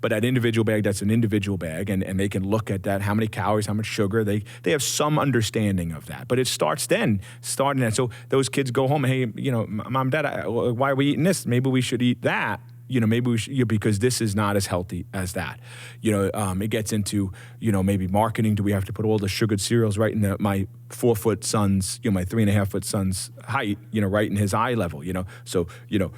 But that individual bag, that's an individual bag, and they can look at that, how many calories, how much sugar, they have some understanding of that. But it starts then, So those kids go home and, hey, you know, Mom, Dad, why are we eating this? Maybe we should eat that. You know, maybe we should, because this is not as healthy as that. You know, it gets into, you know, maybe marketing. Do we have to put all the sugared cereals right in my 4-foot son's, you know, my 3.5-foot son's height, you know, right in his eye level, you know? So, you know,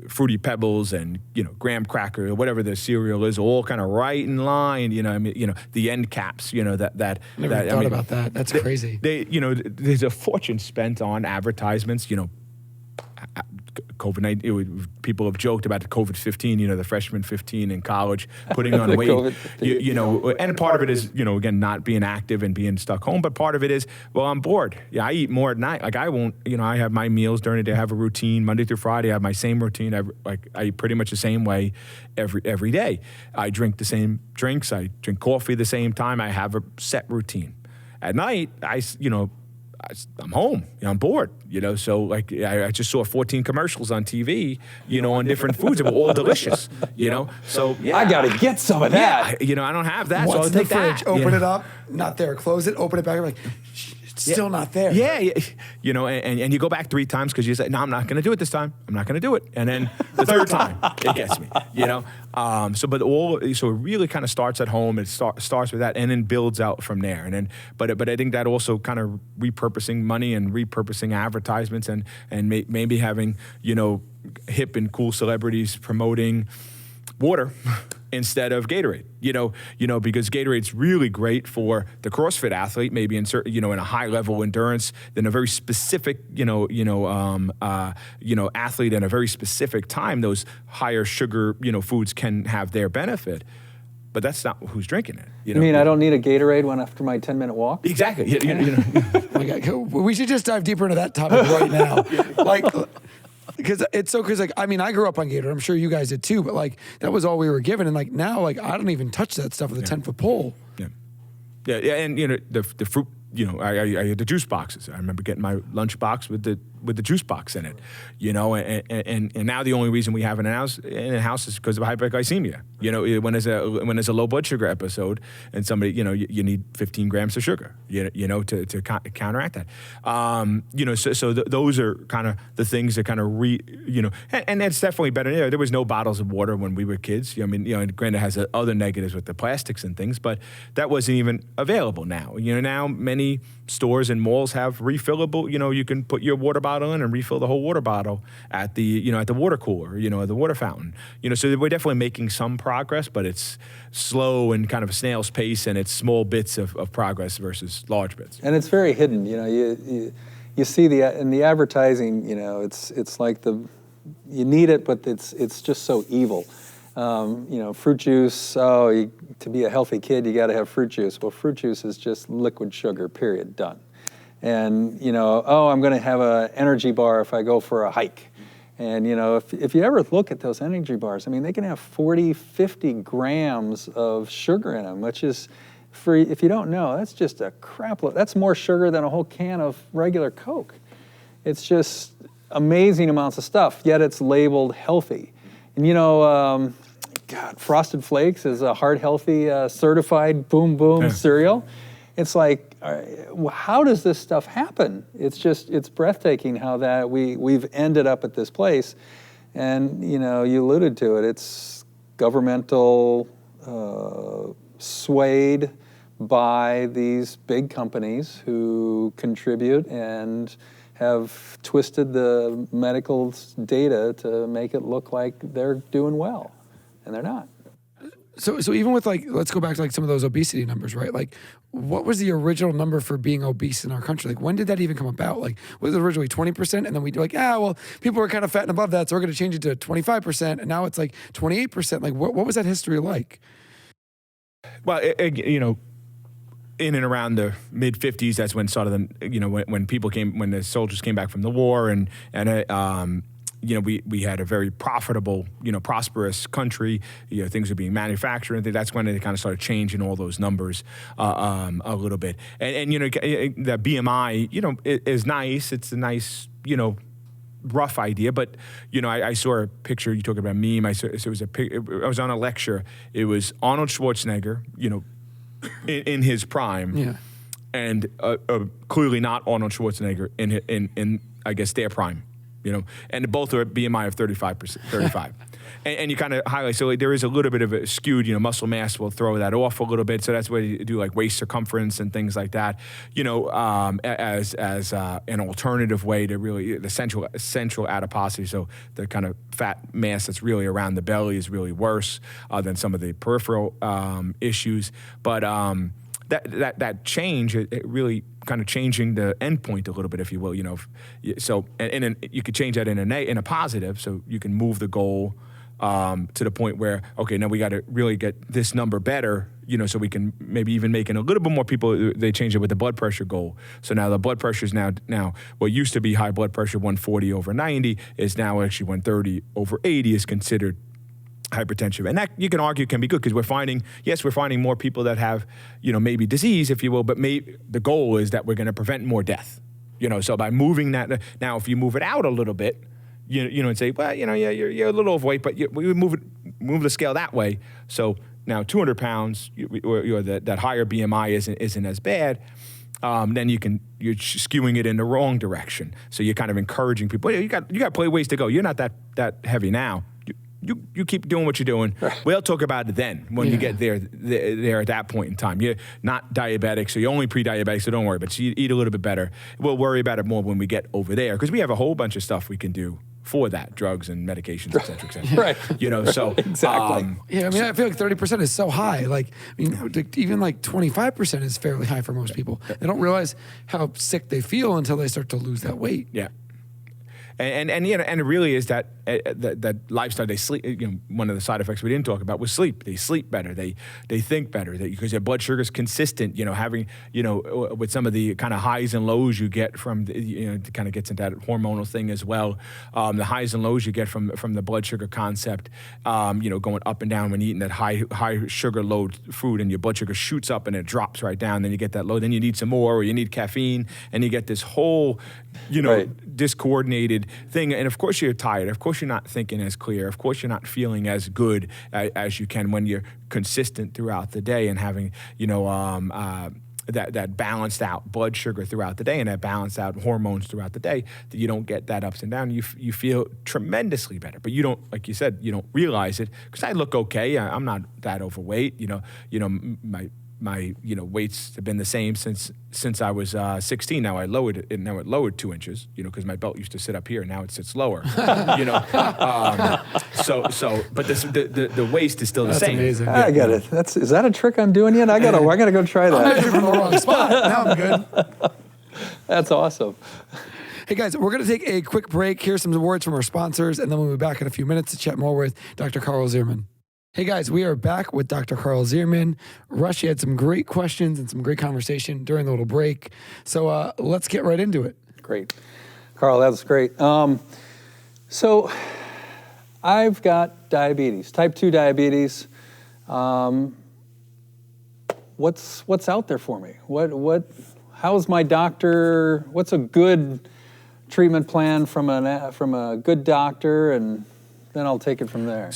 Fruity Pebbles and, you know, graham cracker or whatever the cereal is, all kind of right in line, you know. I mean, you know, the end caps, you know, that Never thought about that. That's crazy. You know, there's a fortune spent on advertisements, you know. COVID-19, people have joked about the COVID-15, you know, the freshman 15 in college putting on weight, you know, and part of it is, you know, again, not being active and being stuck home, but part of it is, well, I'm bored. Yeah, I eat more at night. Like I won't, you know, I have my meals during the day, I have a routine, Monday through Friday, I have my same routine. I eat pretty much the same way every day. I drink the same drinks. I drink coffee the same time. I have a set routine. At night, I'm home. You know, I'm bored. You know, so like I just saw 14 commercials on TV. You know, on different foods. They were all delicious. You know, so yeah. I gotta get some of that. Yeah, you know, I don't have that, What's so I'll in the take fridge? that. Open it up, not there. Close it. Open it back. I'm like, it's still not there. Yeah, you know, and you go back 3 times because you say, no, I'm not going to do it this time. I'm not going to do it. And then the 3rd time, it gets me, you know. So it really kind of starts at home. It starts with that and then builds out from there. And then, but I think that also kind of repurposing money and repurposing advertisements and maybe having, you know, hip and cool celebrities promoting water instead of Gatorade, you know, because Gatorade's really great for the CrossFit athlete, maybe in certain, you know, in a high level endurance, then a very specific, athlete in a very specific time, those higher sugar, you know, foods can have their benefit. But that's not who's drinking it. You know? mean I don't need a Gatorade after my 10-minute walk? Exactly. You know. Oh my God. We should just dive deeper into that topic right now. Because I mean, I grew up on Gatorade. I'm sure you guys did too, but like that was all we were given. And like now, like I don't even touch that stuff with a 10-foot pole. Yeah, and you know the fruit I had the juice boxes. I remember getting my lunch box with the juice box in it, and now the only reason we have it in a house is because of hyperglycemia. When there's a low blood sugar episode and somebody, you need 15 grams of sugar, to counteract that. So those are kind of the things that kind of and that's definitely better. There was no bottles of water when we were kids. And granted, it has other negatives with the plastics and things, but that wasn't even available now. Now many stores and malls have refillable. You can put your water bottle in and refill the whole water bottle at the at the water cooler, at the water fountain. So we're definitely making some progress, but it's slow and kind of a snail's pace, and it's small bits of progress versus large bits. And it's very hidden. You see in the advertising. It's like you need it, but it's just so evil. Fruit juice, to be a healthy kid, you got to have fruit juice. Well, fruit juice is just liquid sugar, period, done. And, I'm going to have an energy bar if I go for a hike. And, if you ever look at those energy bars, they can have 40, 50 grams of sugar in them, which is, if you don't know, that's just a crap load. That's more sugar than a whole can of regular Coke. It's just amazing amounts of stuff, yet it's labeled healthy. And Frosted Flakes is a heart healthy, certified boom cereal. It's like, how does this stuff happen? It's breathtaking how that we've ended up at this place. And, you alluded to it, it's governmental, swayed by these big companies who contribute and have twisted the medical data to make it look like they're doing well, and they're not. So even with let's go back to some of those obesity numbers, right? What was the original number for being obese in our country? When did that even come about? Was it originally 20%? And then we people were kind of fat and above that, so we're going to change it to 25%. And now it's 28%. What was that history like? Well, in and around the mid 50s, that's when sort of when the soldiers came back from the war, and we had a very profitable, prosperous country. Things were being manufactured, and that's when they kind of started changing all those numbers a little bit. And the BMI, is nice. It's a nice, rough idea, but I saw a picture. You talk about meme. I was on a lecture. It was Arnold Schwarzenegger, in his prime, yeah, and clearly not Arnold Schwarzenegger in I guess their prime, and both are BMI of 35. And you kind of highlight, so there is a little bit of a skewed, muscle mass will throw that off a little bit. So that's where you do waist circumference and things like that, as an alternative way to really the central adiposity. So the kind of fat mass that's really around the belly is really worse than some of the peripheral issues. But that change, it really kind of changing the endpoint a little bit, if you will. So and you could change that in a positive. So you can move the goal to the point where, okay, now we got to really get this number better, so we can maybe even make it a little bit more people. They change it with the blood pressure goal. So now the blood pressure is now what used to be high blood pressure 140 over 90 is now actually 130 over 80 is considered hypertension. And that you can argue can be good because we're finding more people that have, maybe disease, if you will, but the goal is that we're going to prevent more death. So by moving that, now if you move it out a little bit, and say, well, you're a little overweight, but we move the scale that way. So now 200 pounds, that higher BMI isn't as bad. Then you're skewing it in the wrong direction. So you're kind of encouraging people. You got plenty of ways to go. You're not that heavy now. You keep doing what you're doing. We'll talk about it then when you get there at that point in time. You're not diabetic, so you're only pre-diabetic, so don't worry. But you eat a little bit better. We'll worry about it more when we get over there because we have a whole bunch of stuff we can do for that, drugs and medications, et cetera, et cetera. Right. So exactly. I feel like 30% is so high. Even 25% is fairly high for most people. They don't realize how sick they feel until they start to lose that weight. Yeah. And you know, and it really is that that lifestyle. They sleep. You know, one of the side effects we didn't talk about was sleep. They sleep better. They think better. Because their blood sugar is consistent. You know, having with some of the kind of highs and lows you get from it kind of gets into that hormonal thing as well. The highs and lows you get from the blood sugar concept. Going up and down when eating that high sugar load food, and your blood sugar shoots up and it drops right down. Then you get that low. Then you need some more, or you need caffeine, and you get this whole discoordinated thing. And of course you're tired. Of course you're not thinking as clear. Of course you're not feeling as good as you can when you're consistent throughout the day and having that balanced out blood sugar throughout the day and that balanced out hormones throughout the day, that you don't get that ups and downs. You feel tremendously better, but you don't, like you said, you don't realize it. Because I look okay. I'm not that overweight. My weights have been the same since I was 16. Now I lowered it. Now it lowered 2 inches. Because my belt used to sit up here, and now it sits lower. But the waist is still the same. Amazing. I got it. Is that a trick I'm doing yet? I gotta go try that. I'm from the wrong spot. Now I'm good. That's awesome. Hey guys, we're going to take a quick break. Here's some words from our sponsors, and then we'll be back in a few minutes to chat more with Dr. Karl Ziermann. Hey guys, we are back with Dr. Karl Ziermann. Rush, you had some great questions and some great conversation during the little break. So let's get right into it. Great. Karl, that was great. So I've got diabetes, type 2 diabetes. What's out there for me? How's my doctor? What's a good treatment plan from a good doctor? And then I'll take it from there.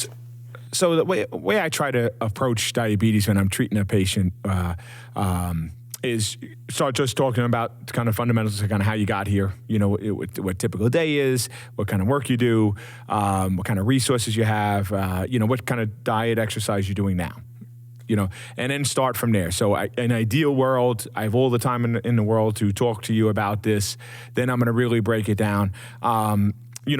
So the way I try to approach diabetes when I'm treating a patient is start just talking about kind of fundamentals of kind of how you got here, what typical day is, what kind of work you do, what kind of resources you have, what kind of diet, exercise you're doing now. And then start from there. So in an ideal world, I have all the time in the world to talk to you about this. Then I'm going to really break it down.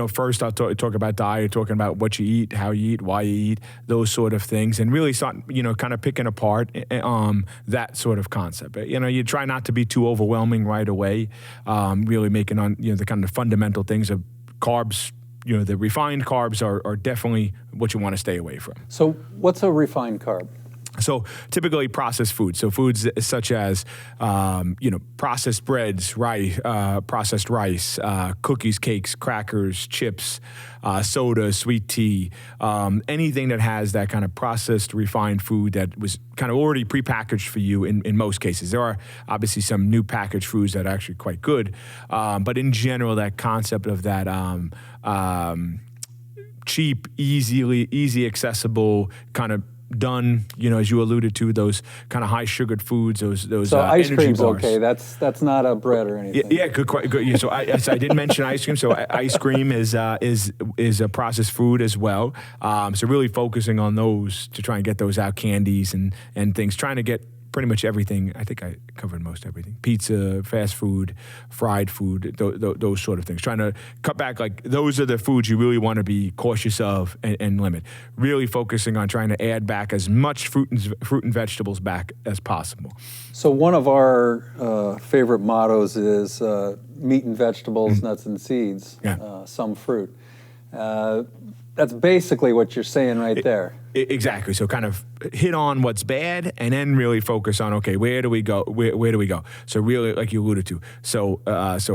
First I'll talk about diet, talking about what you eat, how you eat, why you eat, those sort of things, and really start, kind of picking apart that sort of concept. You try not to be too overwhelming right away, really making on, the kind of fundamental things of carbs. The refined carbs are definitely what you want to stay away from. So what's a refined carb? So typically processed foods. So foods such as, processed breads, processed rice, cookies, cakes, crackers, chips, soda, sweet tea, anything that has that kind of processed, refined food that was kind of already prepackaged for you in most cases. There are obviously some new packaged foods that are actually quite good. But in general, that concept of that cheap, easy accessible kind of done, as you alluded to, those kind of high sugared foods, those so ice energy cream's bars. Okay. That's not a bread or anything. Yeah, good. Yeah, so I didn't mention ice cream. So ice cream is a processed food as well. So really focusing on those to try and get those out, candies and things, trying to get pretty much everything. I think I covered most everything. Pizza, fast food, fried food, those sort of things. Trying to cut back, like those are the foods you really want to be cautious of and limit. Really focusing on trying to add back as much fruit and vegetables back as possible. So one of our favorite mottos is meat and vegetables, nuts and seeds, some fruit. That's basically what you're saying right there. Exactly. So kind of hit on what's bad and then really focus on, okay, where do we go? Where do we go? So really, like you alluded to, so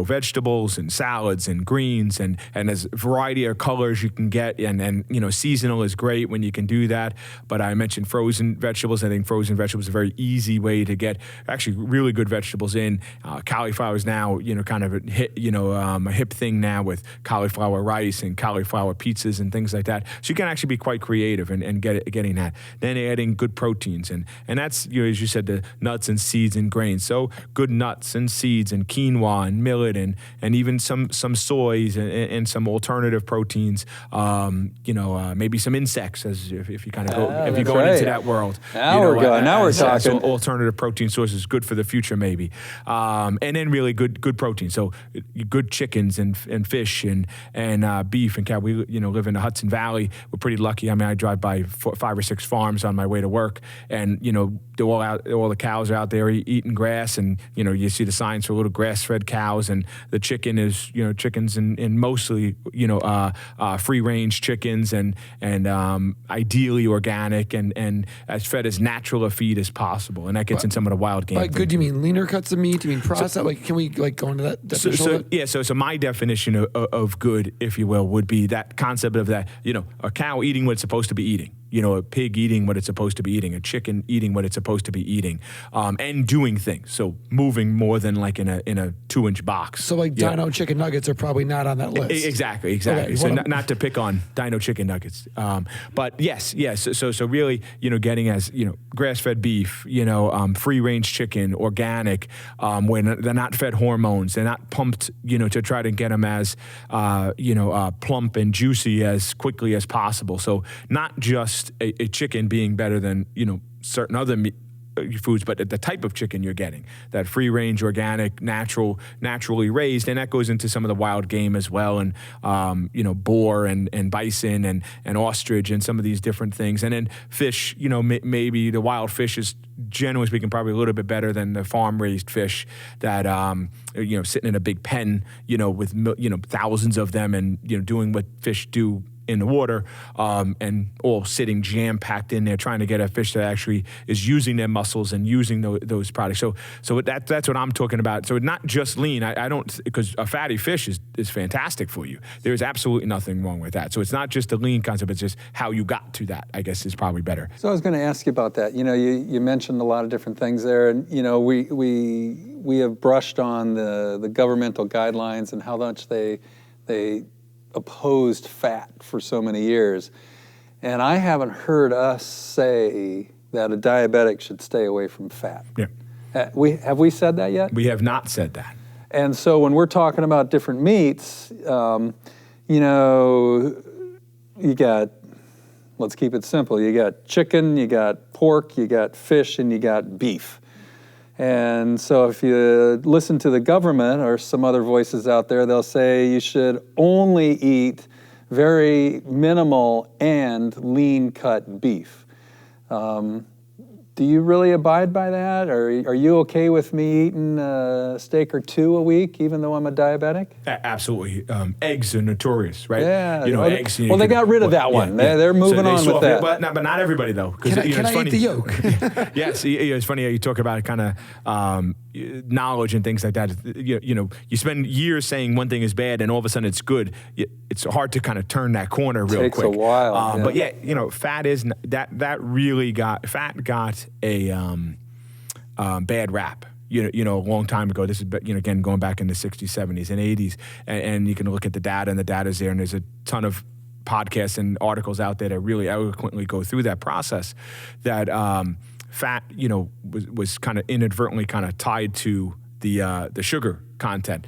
vegetables and salads and greens and there's a variety of colors you can get, and seasonal is great when you can do that. But I mentioned frozen vegetables. I think frozen vegetables is a very easy way to get actually really good vegetables in. Cauliflower is now, kind of a hip thing now with cauliflower rice and cauliflower pizzas and things like that. So you can actually be quite creative and getting that. Then adding good proteins and that's, as you said, the nuts and seeds and grains. So good nuts and seeds and quinoa and millet and even some soys and some alternative proteins. Maybe some insects if you kind of go into that world. Now we're talking. So alternative protein sources good for the future maybe. And then really good protein. So good chickens and fish and beef and cow. We live in the Hudson Valley. We're pretty lucky. I mean, I drive by 5 or 6 farms on my way to work, and all the cows are out there eating grass, and you see the signs for little grass-fed cows, and the chicken is chickens and mostly free-range chickens, and ideally organic and as fed as natural a feed as possible, and that gets in some of the wild game. By good, do you mean leaner cuts of meat? Do you mean processed? Can we go into that definition? So my definition of good, if you will, would be that concept of that, a cow eating what it's supposed to be eating, a pig eating what it's supposed to be eating, a chicken eating what it's supposed to be eating, and doing things. So moving more than like in a 2-inch box. So Dino chicken nuggets are probably not on that list. Exactly. Okay, so not to pick on Dino chicken nuggets, but yes. So really, getting as grass-fed beef, free-range chicken, organic, when they're not fed hormones, they're not pumped, to try to get them as plump and juicy as quickly as possible. So not just a chicken being better than certain other foods, but the type of chicken you're getting, that free-range, organic, naturally raised, and that goes into some of the wild game as well, and boar and bison and ostrich and some of these different things, and then fish. Maybe the wild fish is, generally speaking, probably a little bit better than the farm-raised fish that sitting in a big pen, with thousands of them, and doing what fish do in the water, and all sitting jam-packed in there, trying to get a fish that actually is using their muscles and using those products. So that's what I'm talking about. So not just lean. I don't, because a fatty fish is fantastic for you. There is absolutely nothing wrong with that. So it's not just a lean concept. It's just how you got to that, I guess, is probably better. So I was going to ask you about that. You mentioned a lot of different things there, and we have brushed on the governmental guidelines and how much they opposed fat for so many years. And I haven't heard us say that a diabetic should stay away from fat. Yeah. Have we said that yet? We have not said that. And so when we're talking about different meats, you got, let's keep it simple, you got chicken, you got pork, you got fish, and you got beef. And so if you listen to the government or some other voices out there, they'll say you should only eat very minimal and lean cut beef. Do you really abide by that? Or are you okay with me eating a steak or 2 a week, even though I'm a diabetic? Absolutely. Eggs are notorious, right? Yeah. Eggs. Well, they got rid of that one. Yeah. They're moving on with that. But not everybody, though. Can I eat the yolk? Yes. It's funny how you talk about kind of knowledge and things like that. You spend years saying one thing is bad, and all of a sudden it's good. It's hard to kind of turn that corner real quick. Takes a while. But fat is that really got a bad rap. A long time ago. This is, again, going back in the 60s, 70s, and 80s, and you can look at the data, and the data's there, and there's a ton of podcasts and articles out there that really eloquently go through that process. That fat, was kind of inadvertently kind of tied to the sugar content,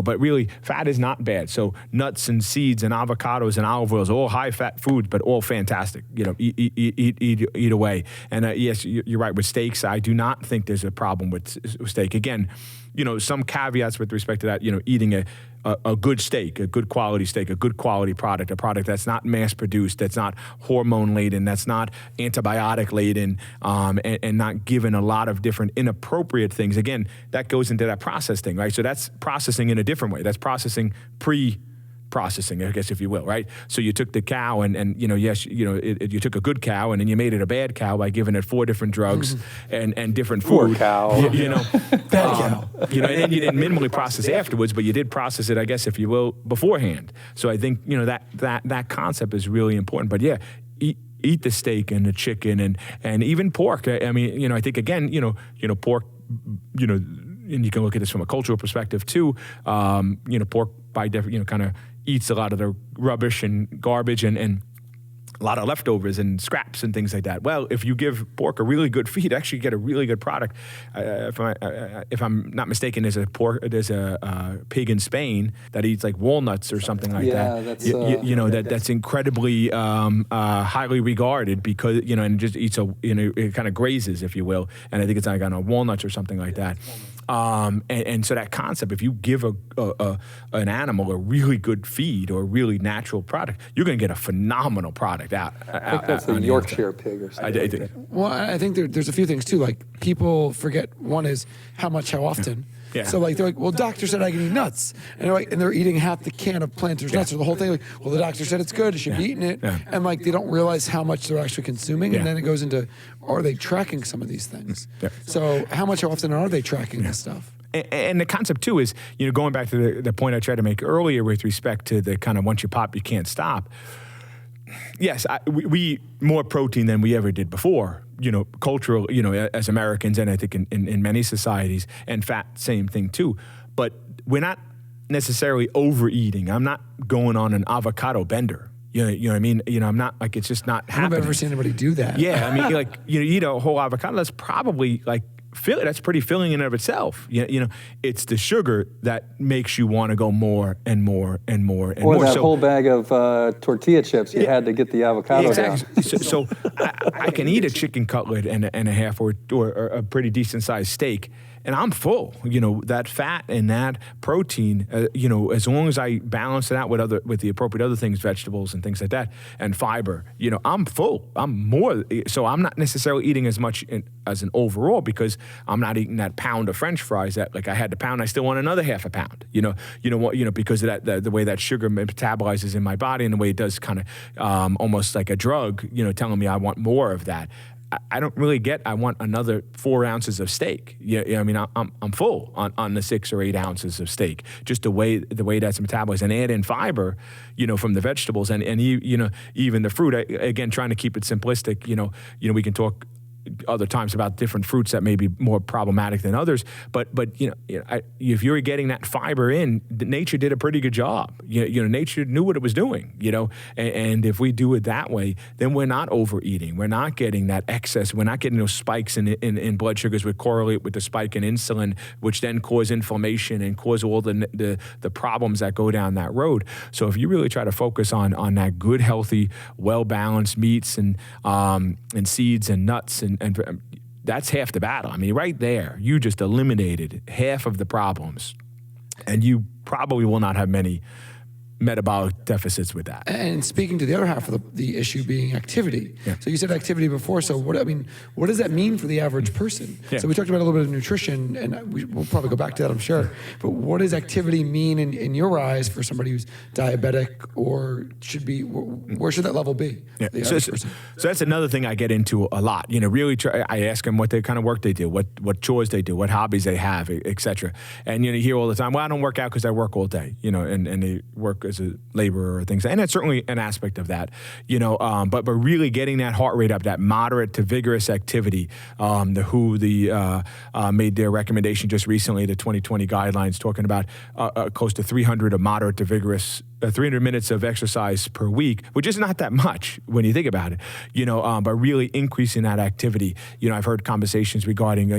but really fat is not bad. So nuts and seeds and avocados and olive oils, all high fat foods, but all fantastic. Eat away. And yes, you're right with steaks. I do not think there's a problem with steak. Again, some caveats with respect to that. Eating a good steak, a good quality steak, a good quality product, a product that's not mass produced, that's not hormone laden, that's not antibiotic laden, and not given a lot of different inappropriate things. Again, that goes into that process thing, right? So that's processing in a different way. That's processing processing, I guess, if you will, right? So you took the cow and you took a good cow and then you made it a bad cow by giving it 4 different drugs and different food. Poor cow. Bad cow. And then you didn't minimally process afterwards, but you did process it, I guess, if you will, beforehand. So I think, that concept is really important. But yeah, eat the steak and the chicken and even pork. I mean, I think, again, pork, and you can look at this from a cultural perspective too. Pork by definition, kind of eats a lot of the rubbish and garbage and a lot of leftovers and scraps and things like that. Well, if you give pork a really good feed, actually get a really good product. If I'm not mistaken, there's a pig in Spain that eats like walnuts or something like that. That's that's incredibly highly regarded because and just eats it kind of grazes, if you will, and I think it's like on walnuts or something like that. And so that concept, if you give an animal a really good feed or a really natural product, you're going to get a phenomenal product. product out. I think that's a Yorkshire pig or something. I think. Well, I think there's a few things too. Like people forget. One is how much, how often. Yeah. So like they're like, well, doctor said I can eat nuts, and they're eating half the can of Planters nuts or the whole thing. Like, well, the doctor said it's good, I should be eating it, and like they don't realize how much they're actually consuming, and then it goes into, are they tracking some of these things? Yeah. So how much, how often are they tracking this stuff? And the concept too is, going back to the point I tried to make earlier with respect to the kind of once you pop, you can't stop. Yes, we more protein than we ever did before, cultural, as Americans, and I think in many societies, and fat, same thing too. But we're not necessarily overeating. I'm not going on an avocado bender. You know what I mean? I'm not, like, it's just not happening. I've never seen anybody do that. Yeah, I mean, like, you eat a whole avocado, that's probably like, that's pretty filling in and of itself. It's the sugar that makes you want to go more and more and more and more. Or that whole bag of tortilla chips you had to get the avocado down. So I can eat a chicken cutlet and a half or a pretty decent sized steak, and I'm full. That fat and that protein, as long as I balance it out with the appropriate other things, vegetables and things like that, and fiber, I'm full. I'm more. So I'm not necessarily eating as much as an overall, because I'm not eating that pound of French fries that, like, I had the pound, I still want another half a pound. Because of that, the way that sugar metabolizes in my body, and the way it does kind of almost like a drug, telling me I want more of that. I don't really I want another 4 ounces of steak. I mean, I'm full on the 6 or 8 ounces of steak. Just the way that's metabolized, and add in fiber, from the vegetables and even the fruit. Again, trying to keep it simplistic. We can talk other times about different fruits that may be more problematic than others, but if you're getting that fiber in, nature did a pretty good job. Nature knew what it was doing. And if we do it that way, then we're not overeating. We're not getting that excess. We're not getting those spikes in blood sugars which correlate with the spike in insulin, which then cause inflammation and cause all the problems that go down that road. So if you really try to focus on that good, healthy, well balanced meats and seeds and nuts and that's half the battle. I mean, right there, you just eliminated half of the problems, and you probably will not have many metabolic deficits with that. And speaking to the other half of the issue being activity. Yeah. So you said activity before. So what does that mean for the average person? Yeah. So we talked about a little bit of nutrition, and we'll probably go back to that, I'm sure. But what does activity mean in your eyes for somebody who's diabetic, or where should that level be? Yeah. So that's another thing I get into a lot. Really I ask them what kind of work they do, what chores they do, what hobbies they have, etc. And you hear all the time, well, I don't work out because I work all day. And they work as a laborer or things, and it's certainly an aspect of that, but really getting that heart rate up, that moderate to vigorous activity. The WHO made their recommendation just recently, the 2020 guidelines, talking about close to 300 of moderate to vigorous 300 minutes of exercise per week, which is not that much when you think about it, but really increasing that activity. I've heard conversations regarding,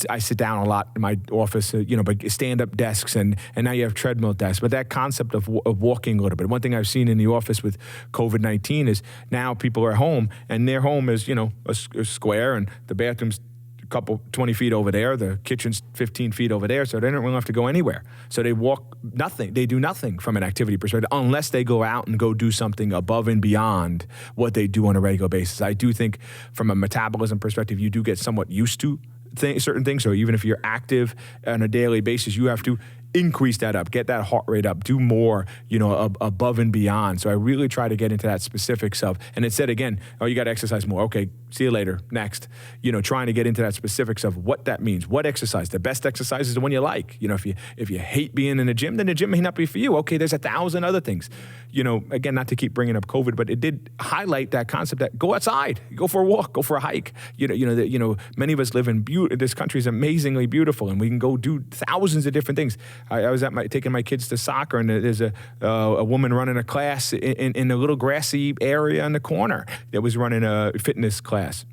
I sit down a lot in my office, but stand-up desks, and now you have treadmill desks. But that concept of walking a little bit. One thing I've seen in the office with COVID-19 is now people are home, and their home is, a square, and the bathroom's a couple 20 feet over there, the kitchen's 15 feet over there, so they don't really have to go anywhere. So they do nothing from an activity perspective, unless they go out and go do something above and beyond what they do on a regular basis. I do think from a metabolism perspective, you do get somewhat used to certain things. So even if you're active on a daily basis, you have to increase that up, get that heart rate up, do more, above and beyond. So I really try to get into that specifics of, and it said again, oh, you got to exercise more. Okay, see you later. Next, trying to get into that specifics of what that means. What exercise? The best exercise is the one you like. If you hate being in the gym, then the gym may not be for you. Okay, there's 1,000 other things. Again, not to keep bringing up COVID, but it did highlight that concept that go outside, go for a walk, go for a hike. Many of us live in this country is amazingly beautiful, and we can go do thousands of different things. I was taking my kids to soccer, and there's a woman running a class in a little grassy area in the corner that was running a fitness class.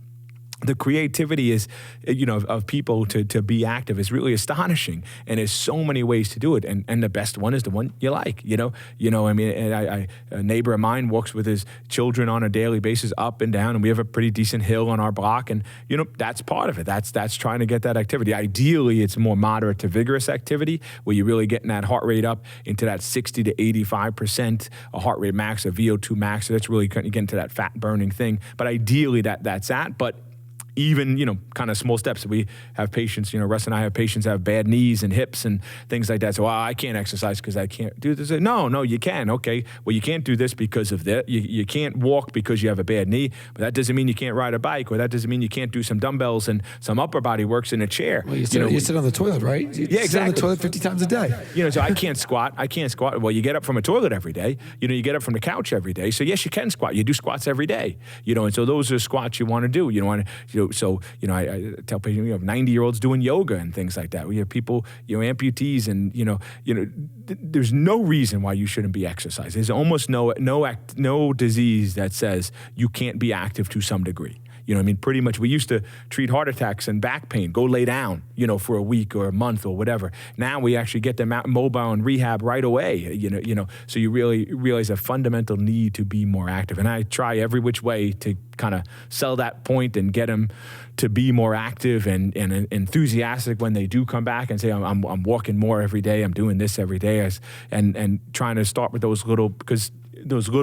the creativity is, of people to be active is really astonishing, and there's so many ways to do it, and the best one is the one you like. I mean, and a neighbor of mine walks with his children on a daily basis up and down, and we have a pretty decent hill on our block, and that's part of it. That's trying to get that activity. Ideally, it's more moderate to vigorous activity where you're really getting that heart rate up into that 60 to 85%, a heart rate max, a VO2 max. So that's really getting to that fat burning thing. But ideally, that's that. But even, kind of small steps. We have patients, Russ and I have patients that have bad knees and hips and things like that. So, I can't exercise because I can't do this. No, you can. Okay. Well, you can't do this because of that. You can't walk because you have a bad knee, but that doesn't mean you can't ride a bike, or that doesn't mean you can't do some dumbbells and some upper body works in a chair. Well, you sit on the toilet, right? Yeah, exactly. Sit on the toilet 50 times a day. So I can't squat. Well, you get up from a toilet every day. You get up from the couch every day. So yes, you can squat. You do squats every day. And so those are squats you want to do. I tell patients, 90-year-olds doing yoga and things like that. We have people, amputees, and there's no reason why you shouldn't be exercising. There's almost no disease that says you can't be active to some degree. Pretty much we used to treat heart attacks and back pain, go lay down, for a week or a month or whatever. Now we actually get them out mobile and rehab right away, so you really realize a fundamental need to be more active. And I try every which way to kind of sell that point and get them to be more active and enthusiastic when they do come back and say, I'm walking more every day, I'm doing this every day, and trying to start with those little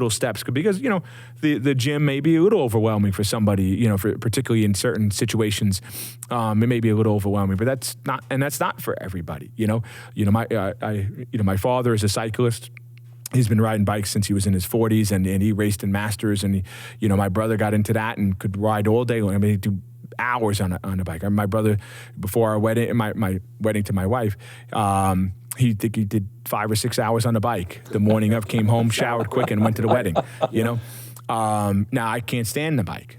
steps, because the gym may be a little overwhelming for somebody, particularly in certain situations. It may be a little overwhelming, but that's not for everybody. My father is a cyclist. He's been riding bikes since he was in his 40s, and he raced in Masters, and my brother got into that and could ride all day long. I mean, he'd do hours on a bike. My brother, before our wedding, my wedding to my wife, he did 5 or 6 hours on the bike the morning of, came home, showered quick, and went to the wedding. Now I can't stand the bike.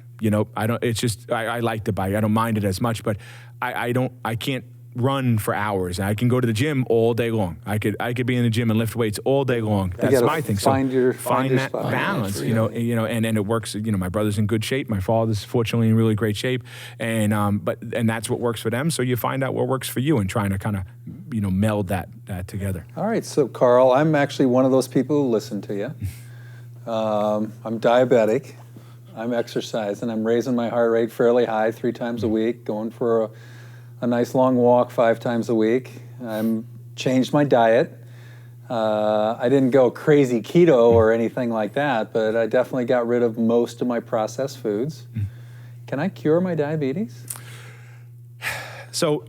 I don't. It's just I like the bike. I don't mind it as much, but I can't run for hours. I can go to the gym all day long. I could be in the gym and lift weights all day long. That's my thing. Find that spot. balance. And it works. My brother's in good shape. My father's fortunately in really great shape, and that's what works for them. So you find out what works for you and trying to kind of meld that together. All right. So Karl, I'm actually one of those people who listen to you. I'm diabetic. I'm exercising. I'm raising my heart rate fairly high 3 times a week, going for a nice long walk 5 times a week. I'm changed my diet. I didn't go crazy keto or anything like that, but I definitely got rid of most of my processed foods. Can I cure my diabetes? So,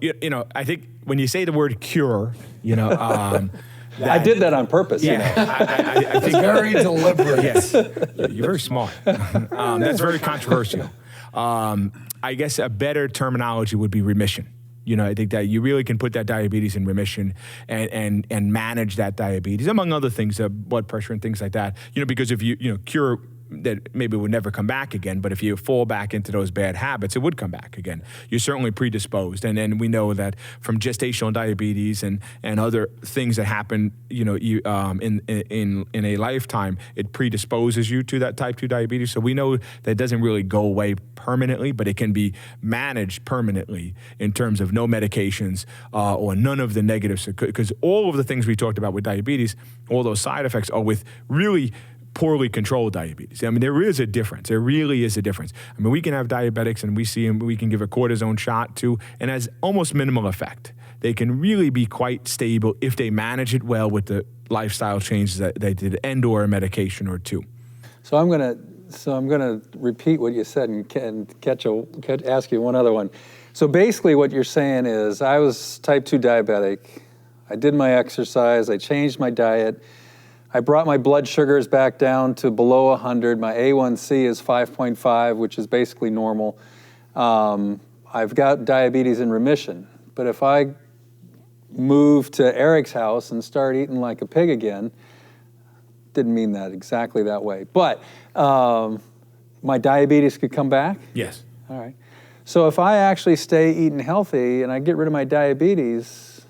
I think when you say the word cure, I did that on purpose. I think very deliberate. Yes, you're very smart. That's very controversial. I guess a better terminology would be remission. I think that you really can put that diabetes in remission and manage that diabetes, among other things, blood pressure and things like that. Because if you cure, that maybe would never come back again, but if you fall back into those bad habits, it would come back again. You're certainly predisposed, and then we know that from gestational diabetes and other things that happen, in a lifetime, it predisposes you to that type 2 diabetes. So we know that it doesn't really go away permanently, but it can be managed permanently in terms of no medications or none of the negatives, because all of the things we talked about with diabetes, all those side effects are with really poorly controlled diabetes. I mean, there is a difference. There really is a difference. I mean, we can have diabetics and we see them, we can give a cortisone shot too, and has almost minimal effect. They can really be quite stable if they manage it well with the lifestyle changes that they did, and/or a medication or 2. So I'm gonna repeat what you said and ask you one other one. So basically, what you're saying is, I was type 2 diabetic. I did my exercise. I changed my diet. I brought my blood sugars back down to below 100. My A1C is 5.5, which is basically normal. I've got diabetes in remission. But if I move to Eric's house and start eating like a pig again, didn't mean that exactly that way. But my diabetes could come back? Yes. All right. So if I actually stay eating healthy and I get rid of my diabetes,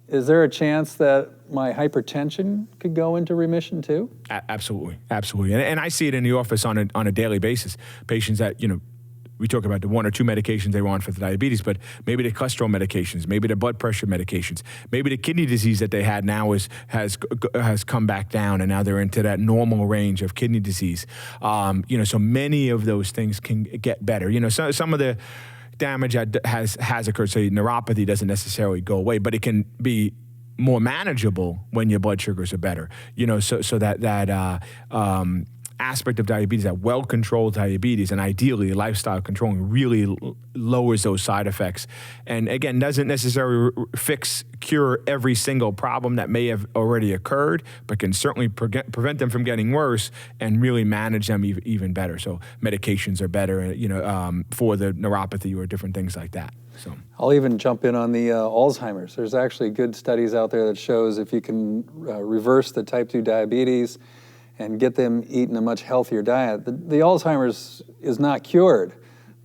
is there a chance that my hypertension could go into remission too? Absolutely, absolutely. And I see it in the office on a daily basis. Patients that, we talk about the 1 or 2 medications they were on for the diabetes, but maybe the cholesterol medications, maybe the blood pressure medications, maybe the kidney disease that they had now has come back down, and now they're into that normal range of kidney disease. So many of those things can get better. So some of the damage that has occurred, say neuropathy doesn't necessarily go away, but it can be more manageable when your blood sugars are better. So that aspect of diabetes, that well-controlled diabetes, and ideally lifestyle controlling, really lowers those side effects. And again, doesn't necessarily cure every single problem that may have already occurred, but can certainly prevent them from getting worse and really manage them even better. So medications are better, for the neuropathy or different things like that. So I'll even jump in on the Alzheimer's. There's actually good studies out there that shows if you can reverse the type 2 diabetes and get them eating a much healthier diet. The Alzheimer's is not cured,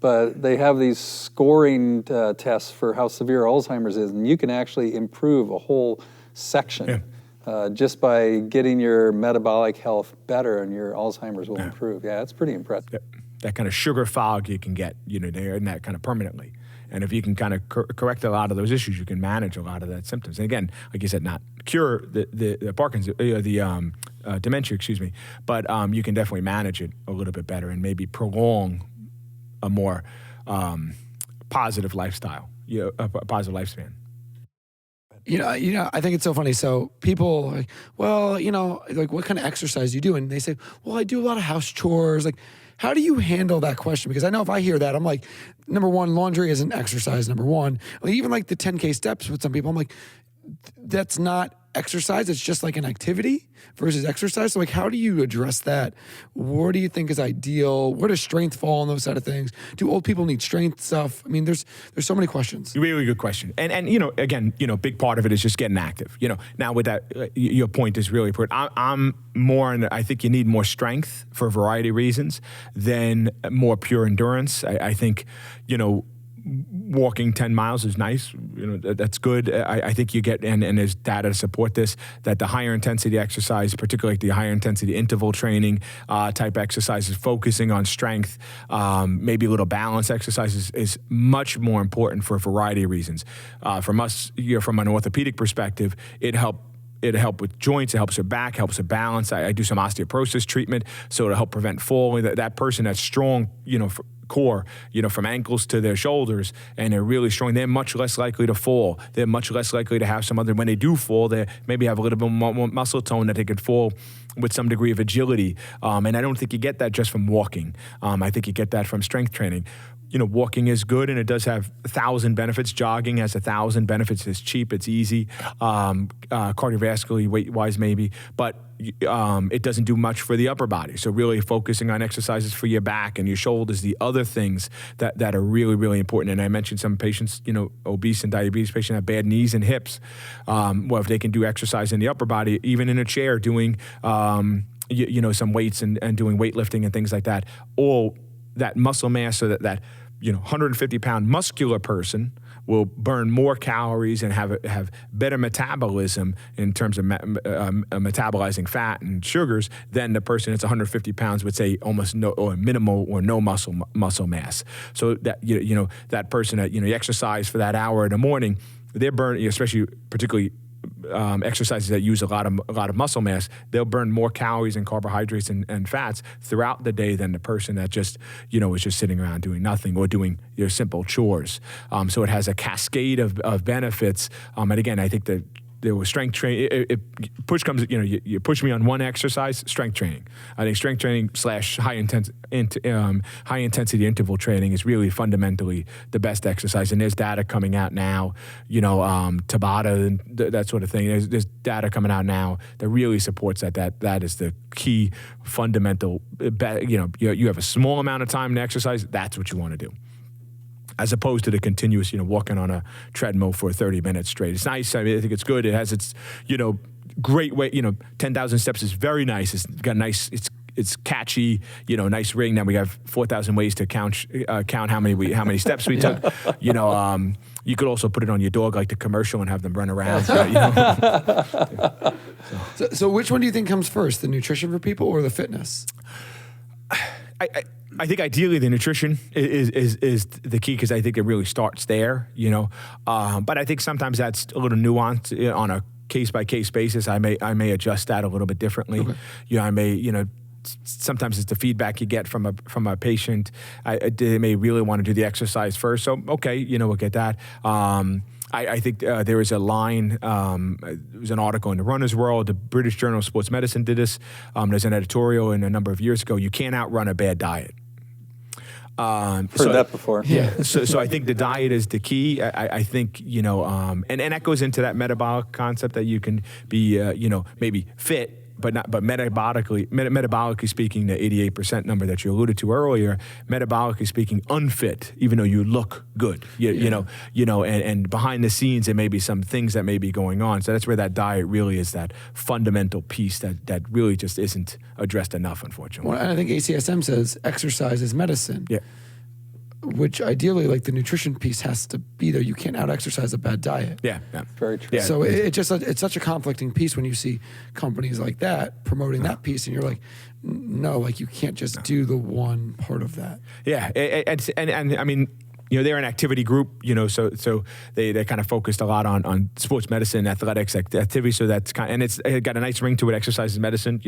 but they have these scoring tests for how severe Alzheimer's is, and you can actually improve a whole section just by getting your metabolic health better, and your Alzheimer's will improve. Yeah, it's pretty impressive. That kind of sugar fog you can get, there, and that kind of permanently. And if you can kind of correct a lot of those issues, you can manage a lot of that symptoms. And again, like you said, not cure the Parkinson's, dementia, but you can definitely manage it a little bit better and maybe prolong a more positive lifestyle, a positive lifespan. I think it's so funny. So people like, well, like what kind of exercise do you do? And they say, well, I do a lot of house chores. Like, how do you handle that question? Because I know if I hear that, I'm like, number one, laundry isn't exercise, number one. Like, even like the 10K steps with some people, I'm like, that's not exercise. It's just like an activity versus exercise. So like, how do you address that? What do you think is ideal? Where does strength fall on those side of things? Do old people need strength stuff? I mean, there's so many questions. Really good question. And again, big part of it is just getting active. Now with that, your point is really important. I'm more, and I think you need more strength for a variety of reasons than more pure endurance. I think, walking 10 miles is nice. That's good. I think you get, and there's data to support this, that the higher intensity exercise, particularly like the higher intensity interval training type exercises, focusing on strength, maybe a little balance exercises is much more important for a variety of reasons. From us, from an orthopedic perspective, it helped with joints, it helps with back, helps with balance. I do some osteoporosis treatment, so it'll help prevent falling. That person that's strong, core, from ankles to their shoulders, and they're really strong, they're much less likely to fall. They're much less likely to have some other, when they do fall, they maybe have a little bit more muscle tone that they could fall with some degree of agility. And I don't think you get that just from walking. I think you get that from strength training. Walking is good, and it does have 1,000 benefits. Jogging has 1,000 benefits. It's cheap, it's easy, cardiovascularly, weight-wise maybe, but it doesn't do much for the upper body. So really focusing on exercises for your back and your shoulders, the other things that are really, really important. And I mentioned some patients, obese and diabetes patients have bad knees and hips. Well, if they can do exercise in the upper body, even in a chair, doing some weights and doing weightlifting and things like that, all that muscle mass, so that 150-pound muscular person will burn more calories and have better metabolism in terms of metabolizing fat and sugars than the person that's 150 pounds would say almost no or minimal or no muscle mass. So that that person that you exercise for that hour in the morning, they're burning, especially particularly exercises that use a lot of muscle mass, they'll burn more calories and carbohydrates and fats throughout the day than the person that just is just sitting around doing nothing or doing your simple chores. So it has a cascade of benefits. And again, I think that there was strength training. Push comes, you push me on one exercise, strength training. I think strength training / high intensity interval training is really fundamentally the best exercise. And there's data coming out now, Tabata and that sort of thing. There's data coming out now that really supports that is the key fundamental. You have a small amount of time to exercise. That's what you want to do, as opposed to the continuous, walking on a treadmill for 30 minutes straight. It's nice. I mean, I think it's good. It has its, great way. 10,000 steps is very nice. It's got nice. It's catchy. Nice ring. Now we have 4,000 ways to count how many steps we took. You could also put it on your dog like the commercial and have them run around. So which one do you think comes first, the nutrition for people or the fitness? I think ideally the nutrition is the key, because I think it really starts there, But I think sometimes that's a little nuanced on a case-by-case basis. I may adjust that a little bit differently. Okay. I may, sometimes it's the feedback you get from a patient. They may really want to do the exercise first. So, okay, we'll get that. I think there was a line, there was an article in the Runner's World, the British Journal of Sports Medicine did this. There's an editorial in a number of years ago, you can't outrun a bad diet. Heard that before. Yeah. So I think the diet is the key. I think, and that goes into that metabolic concept that you can be, maybe fit, but metabolically speaking, the 88% number that you alluded to earlier, metabolically speaking, unfit, even though you look good, and behind the scenes, there may be some things that may be going on. So that's where that diet really is that fundamental piece that really just isn't addressed enough, unfortunately. Well, and I think ACSM says exercise is medicine. Yeah. Which ideally, like the nutrition piece has to be there. You can't out-exercise a bad diet. Yeah. Very true. Yeah. So it's such a conflicting piece when you see companies like that promoting that piece, and you're like, no, like you can't just do the one part of that. Yeah, and I mean, they're an activity group, so they kind of focused a lot on sports medicine, athletics, activity. So that's it got a nice ring to it. Exercise is medicine.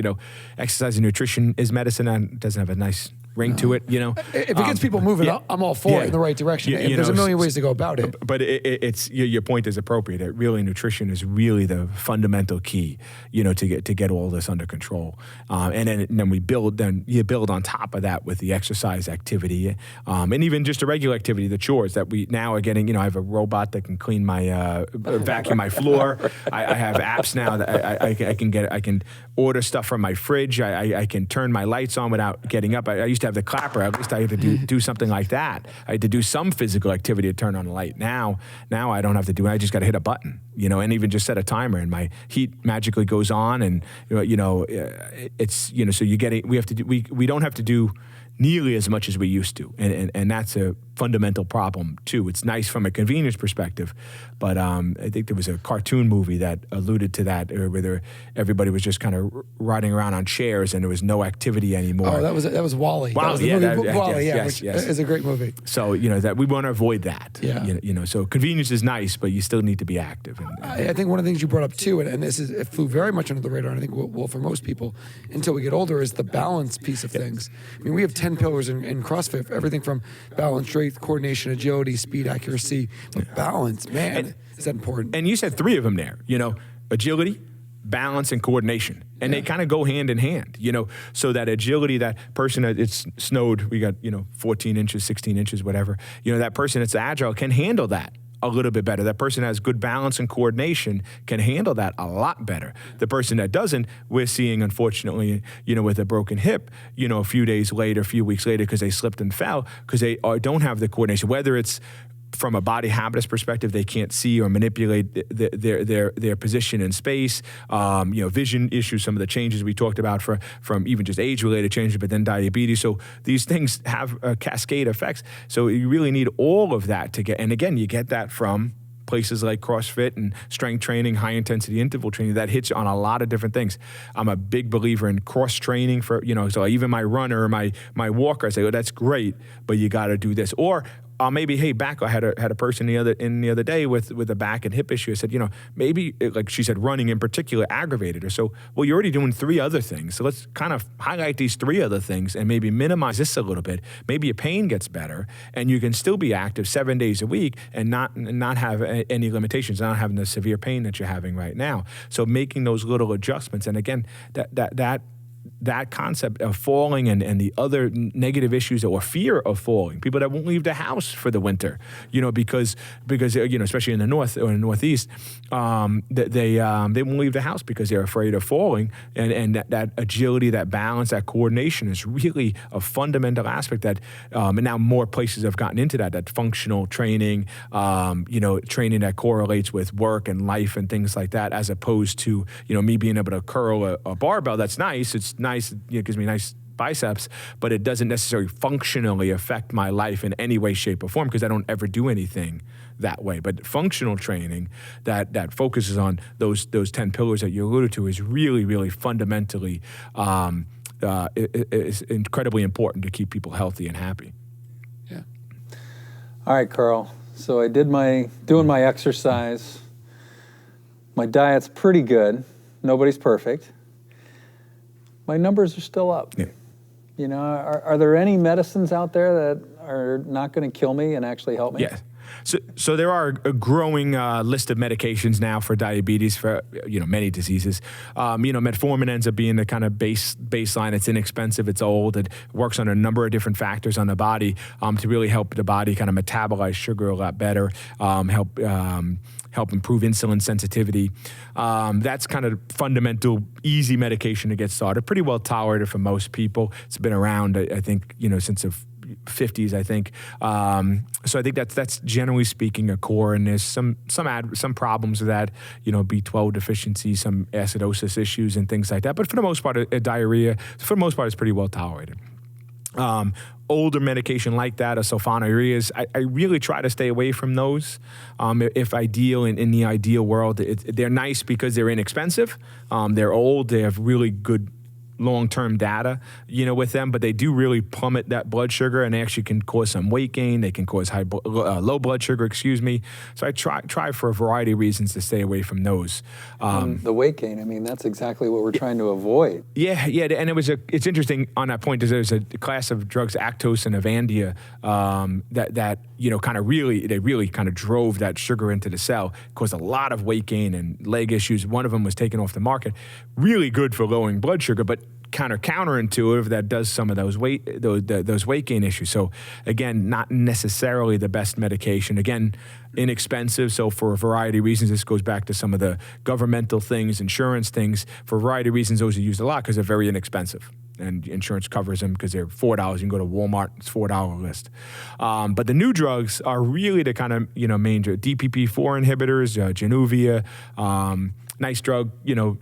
Exercise and nutrition is medicine, and it doesn't have a nice ring to it. If it gets people moving, I'm all for it in the right direction. There's a million ways to go about it. But it's your point is appropriate. Nutrition is really the fundamental key, to get all this under control. And then you build on top of that with the exercise activity, and even just a regular activity, the chores that we now are getting. I have a robot that can clean my vacuum my floor. I have apps now that I can order stuff from my fridge. I can turn my lights on without getting up. I used to have the clapper. At least I had to do something like that. I had to do some physical activity to turn on the light. Now I don't have to do it. I just got to hit a button, and even just set a timer, and my heat magically goes on, and it's so we don't have to do nearly as much as we used to, and that's a fundamental problem too. It's nice from a convenience perspective, but I think there was a cartoon movie that alluded to that, where everybody was just kind of riding around on chairs and there was no activity anymore. Oh, that was Wall-E. Wall-E, Which is a great movie. So that we want to avoid that. Yeah. So convenience is nice, but you still need to be active. I think one of the things you brought up too, and it flew very much under the radar, and I think will for most people until we get older, is the balance piece of things. I mean, we have 10 pillars in CrossFit, everything from balance, strength, coordination, agility, speed, accuracy, but balance, man, is that important? And you said 3 of them there, agility, balance, and coordination. And they kind of go hand in hand, so that agility, that person, it's snowed, we got, 14 inches, 16 inches, whatever, that person that's agile can handle that a little bit better. That person has good balance and coordination can handle that a lot better. The person that doesn't, we're seeing, unfortunately, with a broken hip, a few days later, a few weeks later, because they slipped and fell, because they don't have the coordination, whether it's from a body habitus perspective, they can't see or manipulate their position in space. Vision issues, some of the changes we talked about from even just age-related changes, but then diabetes. So these things have cascade effects. So you really need all of that to get. And again, you get that from places like CrossFit and strength training, high-intensity interval training. That hits on a lot of different things. I'm a big believer in cross-training for, so even my runner or my walker, I say, oh, that's great, but you got to do this. Or maybe, hey, back. I had a person the other day with a back and hip issue. I said, maybe, like she said, running in particular aggravated her. So, well, you're already doing 3 other things. So let's kind of highlight these 3 other things and maybe minimize this a little bit. Maybe your pain gets better, and you can still be active 7 days a week and not have any limitations, not having the severe pain that you're having right now. So making those little adjustments, and again, that concept of falling and the other negative issues or fear of falling, people that won't leave the house for the winter, because especially in the north or in the northeast, they won't leave the house because they're afraid of falling, and that agility, that balance, that coordination is really a fundamental aspect that, and now more places have gotten into that functional training, training that correlates with work and life and things like that, as opposed to, me being able to curl a barbell. That's nice. It's nice. It gives me nice biceps, but it doesn't necessarily functionally affect my life in any way, shape, or form, because I don't ever do anything that way. But functional training that focuses on those 10 pillars that you alluded to is really, really fundamentally is incredibly important to keep people healthy and happy. Yeah. All right, Karl. So I doing my exercise. My diet's pretty good. Nobody's perfect. My numbers are still up. Yeah. You know, are there any medicines out there that are not going to kill me and actually help me? Yes. So there are a growing list of medications now for diabetes for many diseases. Metformin ends up being the kind of baseline. It's inexpensive. It's old. It works on a number of different factors on the body to really help the body kind of metabolize sugar a lot better. Help improve insulin sensitivity. That's kind of fundamental, easy medication to get started. Pretty well tolerated for most people. It's been around, I think, since the 50s, I think. So I think that's generally speaking a core, and there's some problems with that, B12 deficiency, some acidosis issues and things like that. But for the most part, diarrhea, for the most part, is pretty well tolerated. Older medication like that, or sulfonylureas, I really try to stay away from those. If ideal, in the ideal world, they're nice because they're inexpensive. They're old. They have really good long-term data, with them, but they do really plummet that blood sugar, and they actually can cause some weight gain. They can cause low blood sugar, So I try for a variety of reasons to stay away from those. The weight gain, I mean, that's exactly what we're trying to avoid. Yeah, and it's interesting on that point. There's a class of drugs, Actos and Avandia, that really kind of drove that sugar into the cell, caused a lot of weight gain and leg issues. One of them was taken off the market. Really good for lowering blood sugar, but counterintuitive, that does some of those weight gain issues. So again, not necessarily the best medication. Again, inexpensive. So for a variety of reasons, this goes back to some of the governmental things, insurance things. For a variety of reasons, those are used a lot because they're very inexpensive. And insurance covers them because they're $4. You can go to Walmart, it's $4 list. But the new drugs are really the kind of, main DPP-4 inhibitors, Januvia, nice drug,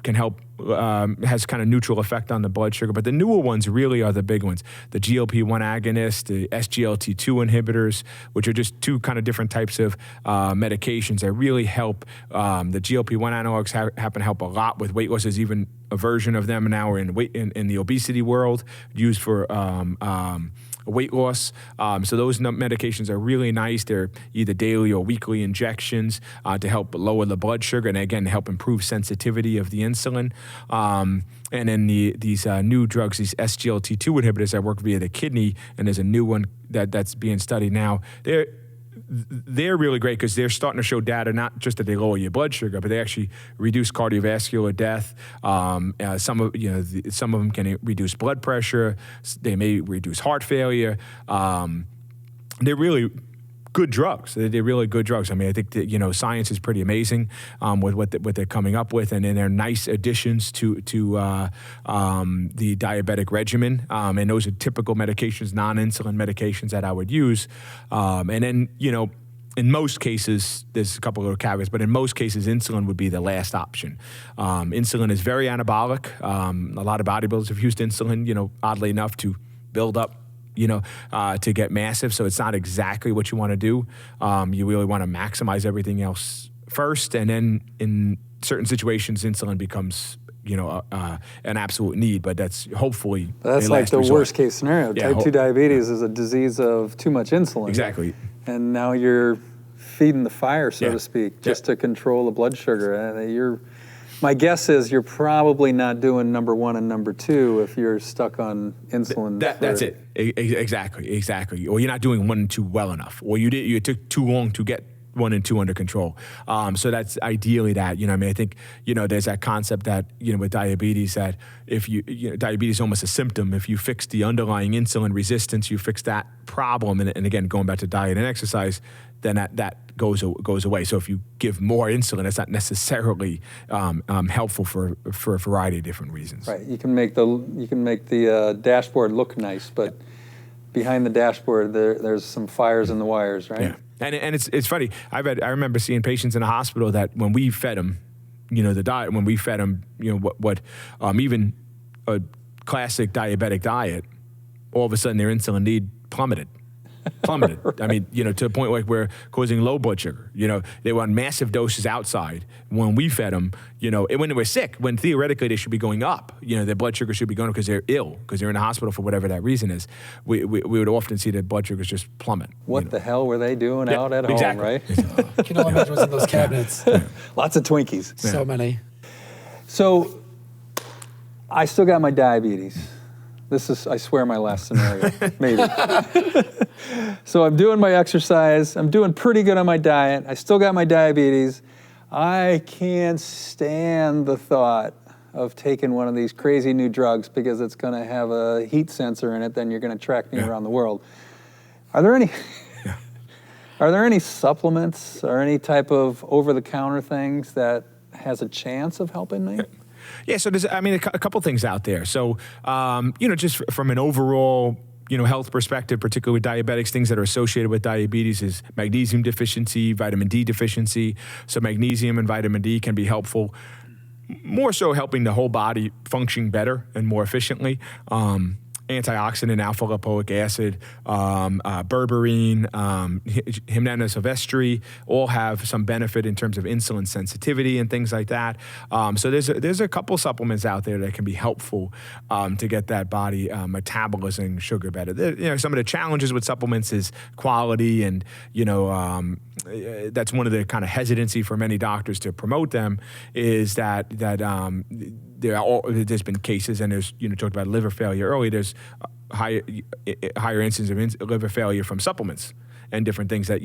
can help, has kind of neutral effect on the blood sugar. But the newer ones really are the big ones. The GLP-1 agonist, the SGLT2 inhibitors, which are just two kind of different types of medications that really help. The GLP-1 analogs happen to help a lot with weight loss. There's even a version of them now in the obesity world used for weight loss. So those medications are really nice. They're either daily or weekly injections to help lower the blood sugar and, again, help improve sensitivity of the insulin. And then these new drugs, these SGLT2 inhibitors that work via the kidney, and there's a new one that's being studied now. They're really great because they're starting to show data, not just that they lower your blood sugar, but they actually reduce cardiovascular death. Some of them can reduce blood pressure. They may reduce heart failure. They're really good drugs. They're really good drugs. I mean, I think that, science is pretty amazing with what they're coming up with, and then they're nice additions to the diabetic regimen. And those are typical medications, non-insulin medications that I would use. And then, in most cases, there's a couple of little caveats, but in most cases, insulin would be the last option. Insulin is very anabolic. A lot of bodybuilders have used insulin, oddly enough, to build up to get massive. So it's not exactly what you want to do. You really want to maximize everything else first. And then in certain situations, insulin becomes, an absolute need, but that's hopefully that's like the worst case scenario. Yeah, Type 2 diabetes is a disease of too much insulin. Exactly. And now you're feeding the fire, so to speak, just to control the blood sugar. And my guess is you're probably not doing number 1 and number 2 if you're stuck on insulin. That's it. Exactly. Or you're not doing 1 and 2 well enough, or you took too long to get 1 and 2 under control. So that's ideally that. I think there's that concept that with diabetes that if diabetes is almost a symptom. If you fix the underlying insulin resistance, you fix that problem, and again going back to diet and exercise, then that goes away. So if you give more insulin, that's not necessarily helpful for a variety of different reasons. Right. You can make the dashboard look nice, but behind the dashboard there's some fires in the wires, right? Yeah. And it's funny. I remember seeing patients in the hospital that when we fed them, the diet, when we fed them, even a classic diabetic diet, all of a sudden their insulin need plummeted. plummeted. I mean, to the point like we're causing low blood sugar. They were on massive doses outside when we fed them. And when they were sick, when theoretically they should be going up. Their blood sugar should be going up because they're ill, because they're in the hospital for whatever that reason is. We would often see their blood sugars just plummet. What the hell were they doing out at home, right? I can only imagine what's in those cabinets. Lots of Twinkies. So many. So I still got my diabetes. This is, I swear, my last scenario, maybe. So I'm doing my exercise. I'm doing pretty good on my diet. I still got my diabetes. I can't stand the thought of taking one of these crazy new drugs because it's going to have a heat sensor in it, then you're going to track me around the world. Are there any supplements or any type of over-the-counter things that has a chance of helping me? Yeah, so there's, a couple things out there. So, just from an overall, health perspective, particularly with diabetics, things that are associated with diabetes is magnesium deficiency, vitamin D deficiency. So magnesium and vitamin D can be helpful, more so helping the whole body function better and more efficiently. Antioxidant, alpha-lipoic acid, berberine, Jimenez silvestri, all have some benefit in terms of insulin sensitivity and things like that. So there's a couple supplements out there that can be helpful to get that body metabolizing sugar better. Some of the challenges with supplements is quality, and that's one of the kind of hesitancy for many doctors to promote them is that there's been cases, and there's, talked about liver failure earlier, there's higher incidence of liver failure from supplements and different things that,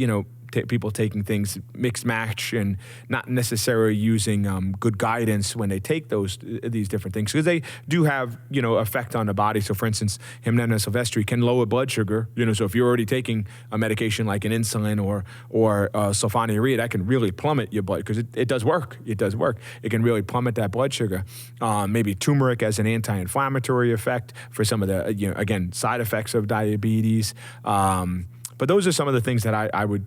people taking things mixed match and not necessarily using good guidance when they take these different things, because they do have, effect on the body. So for instance, Jimenez silvestri can lower blood sugar, so if you're already taking a medication like an insulin or sulfonylurea, that can really plummet your blood, because it does work. It does work. It can really plummet that blood sugar. Maybe turmeric as an anti-inflammatory effect for some of the, again, side effects of diabetes. But those are some of the things that I would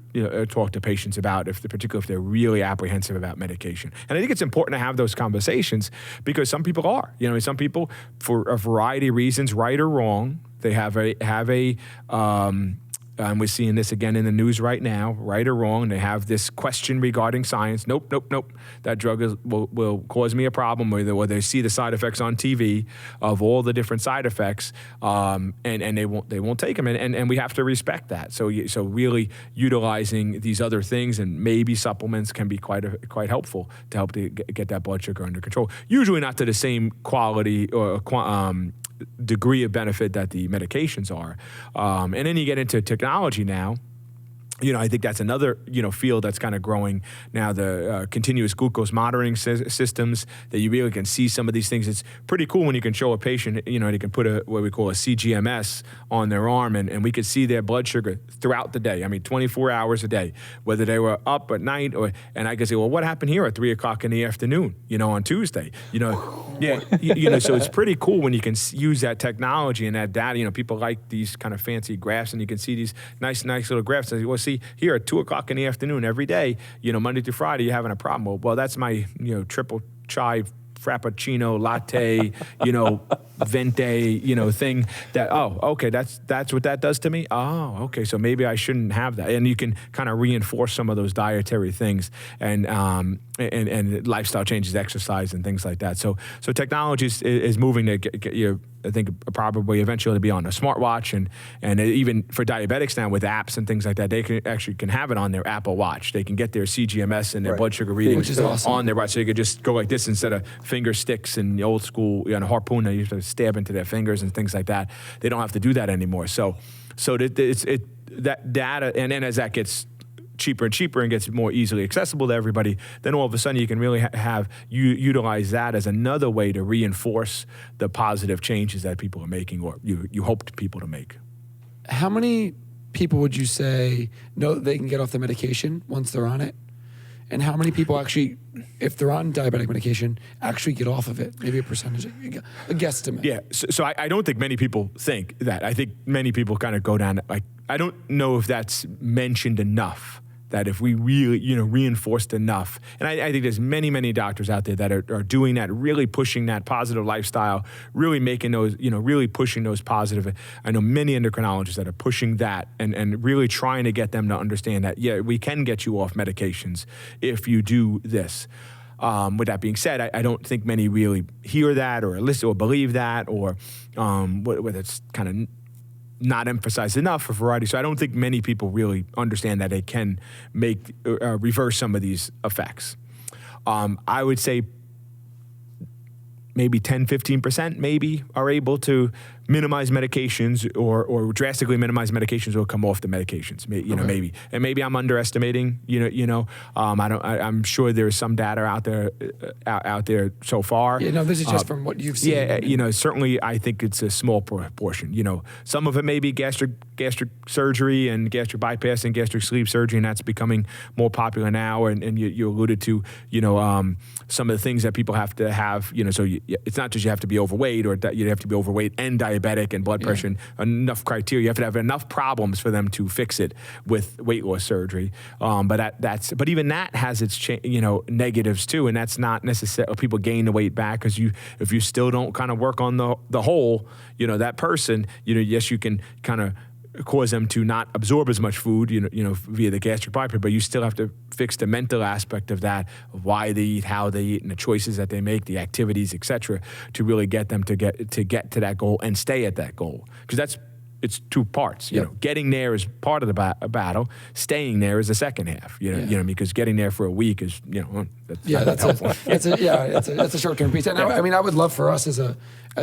talk to patients about, particularly if they're really apprehensive about medication. And I think it's important to have those conversations, because some people are. Some people, for a variety of reasons, right or wrong, they have a and we're seeing this again in the news right now, right or wrong, they have this question regarding science. Nope. That drug will cause me a problem, or they see the side effects on TV of all the different side effects, and they won't take them, and we have to respect that. So really utilizing these other things, and maybe supplements can be quite helpful to help to get that blood sugar under control. Usually not to the same quality or degree of benefit that the medications are. And then you get into technology now. I think that's another, field that's kind of growing now, the continuous glucose monitoring systems, that you really can see some of these things. It's pretty cool when you can show a patient, they can put what we call a CGMS on their arm, and we could see their blood sugar throughout the day. 24 hours a day, whether they were up at night and I could say, well, what happened here at 3 o'clock in the afternoon, on Tuesday, so it's pretty cool when you can use that technology and that data. People like these kind of fancy graphs, and you can see these nice little graphs. And well, see, here at 2 o'clock in the afternoon every day, Monday through Friday, you're having a problem. Well, that's my, triple chai frappuccino latte, venti, thing that, okay, that's what that does to me. Oh, okay, so maybe I shouldn't have that. And you can kind of reinforce some of those dietary things and lifestyle changes, exercise, and things like that. So technology is moving to get you. I think probably eventually be on a smartwatch, and even for diabetics now with apps and things like that, they can have it on their Apple Watch. They can get their CGMS and their blood sugar readings, which is awesome, on their watch. So you could just go like this instead of finger sticks and the old school harpoon that you used to stab into their fingers and things like that. They don't have to do that anymore. So that data, and then as that gets cheaper and cheaper and gets more easily accessible to everybody, then all of a sudden you can really utilize that as another way to reinforce the positive changes that people are making, or you hoped people to make. How many people would you say know that they can get off the medication once they're on it? And how many people actually, if they're on diabetic medication, actually get off of it? Maybe a percentage, a guesstimate. Yeah, so I don't think many people think that. I think many people kind of go down, I don't know if that's mentioned enough, that if we really, reinforced enough, and I think there's many doctors out there that are doing that, really pushing that positive lifestyle, really making those, really pushing those positive. I know many endocrinologists that are pushing that and really trying to get them to understand that, yeah, we can get you off medications if you do this. With that being said, I don't think many really hear that or listen or believe that, or whether it's kind of not emphasized enough for variety. So I don't think many people really understand that they can reverse some of these effects. I would say maybe 10-15% maybe are able to minimize medications or drastically minimize medications or come off the medications. Maybe, and maybe I'm underestimating. I'm sure there's some data out there so far. Yeah, no, this is just from what you've seen. Yeah, certainly I think it's a small portion. Some of it may be gastric surgery and gastric bypass and gastric sleeve surgery, and that's becoming more popular now. And you alluded to, some of the things that people have to have. So it's not just you have to be overweight, or that you have to be overweight and diabetic and blood pressure, and enough criteria. You have to have enough problems for them to fix it with weight loss surgery. But even that has its negatives too, and that's not necessarily people gain the weight back because if you still don't kind of work on the whole, that person, yes, you can kind of cause them to not absorb as much food, via the gastric bypass, but you still have to fix the mental aspect of that, of why they eat, how they eat, and the choices that they make, the activities, etc., to really get them to get to that goal and stay at that goal. Because it's two parts. Getting there is part of the battle. Staying there is the second half. Because getting there for a week is that's a short-term piece. And I would love for us as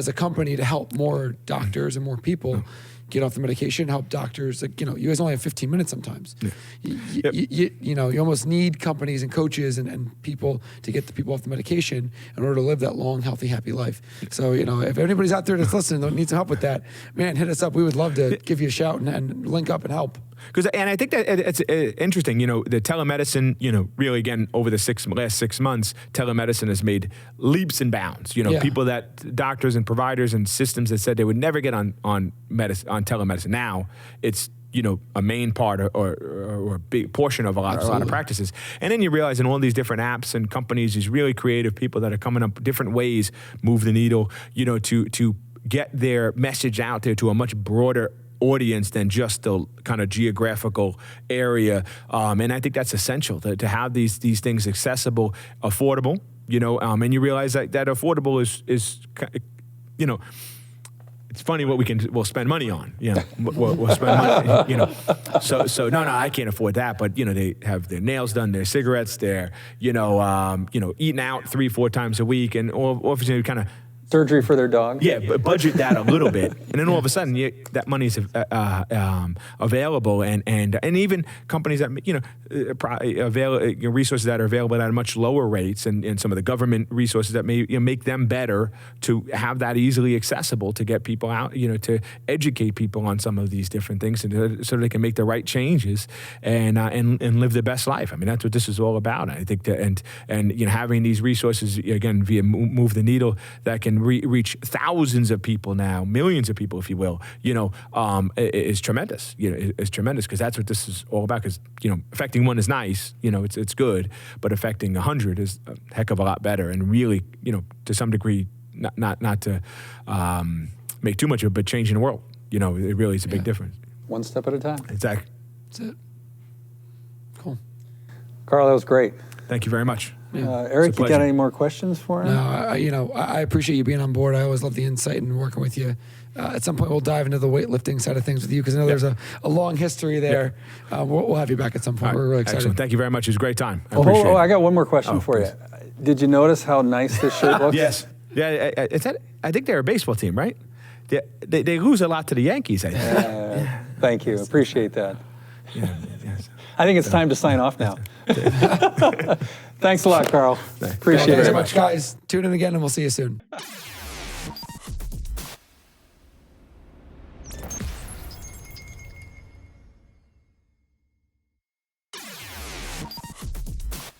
a company to help more doctors and more people get off the medication, help doctors. You guys only have 15 minutes sometimes. Yeah. You almost need companies and coaches and people to get the people off the medication in order to live that long, healthy, happy life. So, if anybody's out there that's listening that needs some help with that, man, hit us up. We would love to give you a shout and link up and help. And I think that it's interesting, the telemedicine, really again, over the last 6 months, telemedicine has made leaps and bounds. People doctors and providers and systems that said they would never get on telemedicine. Now it's, a main part or a big portion of a lot of practices. And then you realize in all these different apps and companies, these really creative people that are coming up with different ways, move the needle, to get their message out there to a much broader audience than just the kind of geographical area, and I think that's essential to have these things accessible, affordable. And you realize that affordable is it's funny what we'll spend money on. We'll spend money. So no, I can't afford that. But they have their nails done, their cigarettes, their eating out 3-4 times a week, and obviously kind of. Surgery for their dog. Yeah, but budget that a little bit, and then all of a sudden, that money's available, and even companies that resources that are available at much lower rates, and some of the government resources that may make them better to have that easily accessible to get people out, to educate people on some of these different things, so they can make the right changes and live their best life. I mean, that's what this is all about. I think that and having these resources again via Move the Needle that can reach thousands of people now, millions of people, if you will, is tremendous. It's tremendous because that's what this is all about. Because affecting one is nice, it's good, but affecting 100 is a heck of a lot better. And really, to some degree, not to make too much of it, but changing the world. It really is a big difference. One step at a time. Exactly. That's it. Cool. Carl, that was great. Thank you very much. Eric, you got any more questions for him? No, I appreciate you being on board. I always love the insight and working with you. At some point, we'll dive into the weightlifting side of things with you because I know there's a long history there. We'll have you back at some point. We're really excited. Excellent. Thank you very much. It was a great time. I appreciate it. I got one more question for you. Did you notice how nice this shirt looks? Yes. Yeah, I think they're a baseball team, right? They lose a lot to the Yankees, I think. Thank you. Appreciate that. I think it's time to sign off now. Thanks a lot, Carl. Appreciate it. Thanks so much, guys. Tune in again, and we'll see you soon.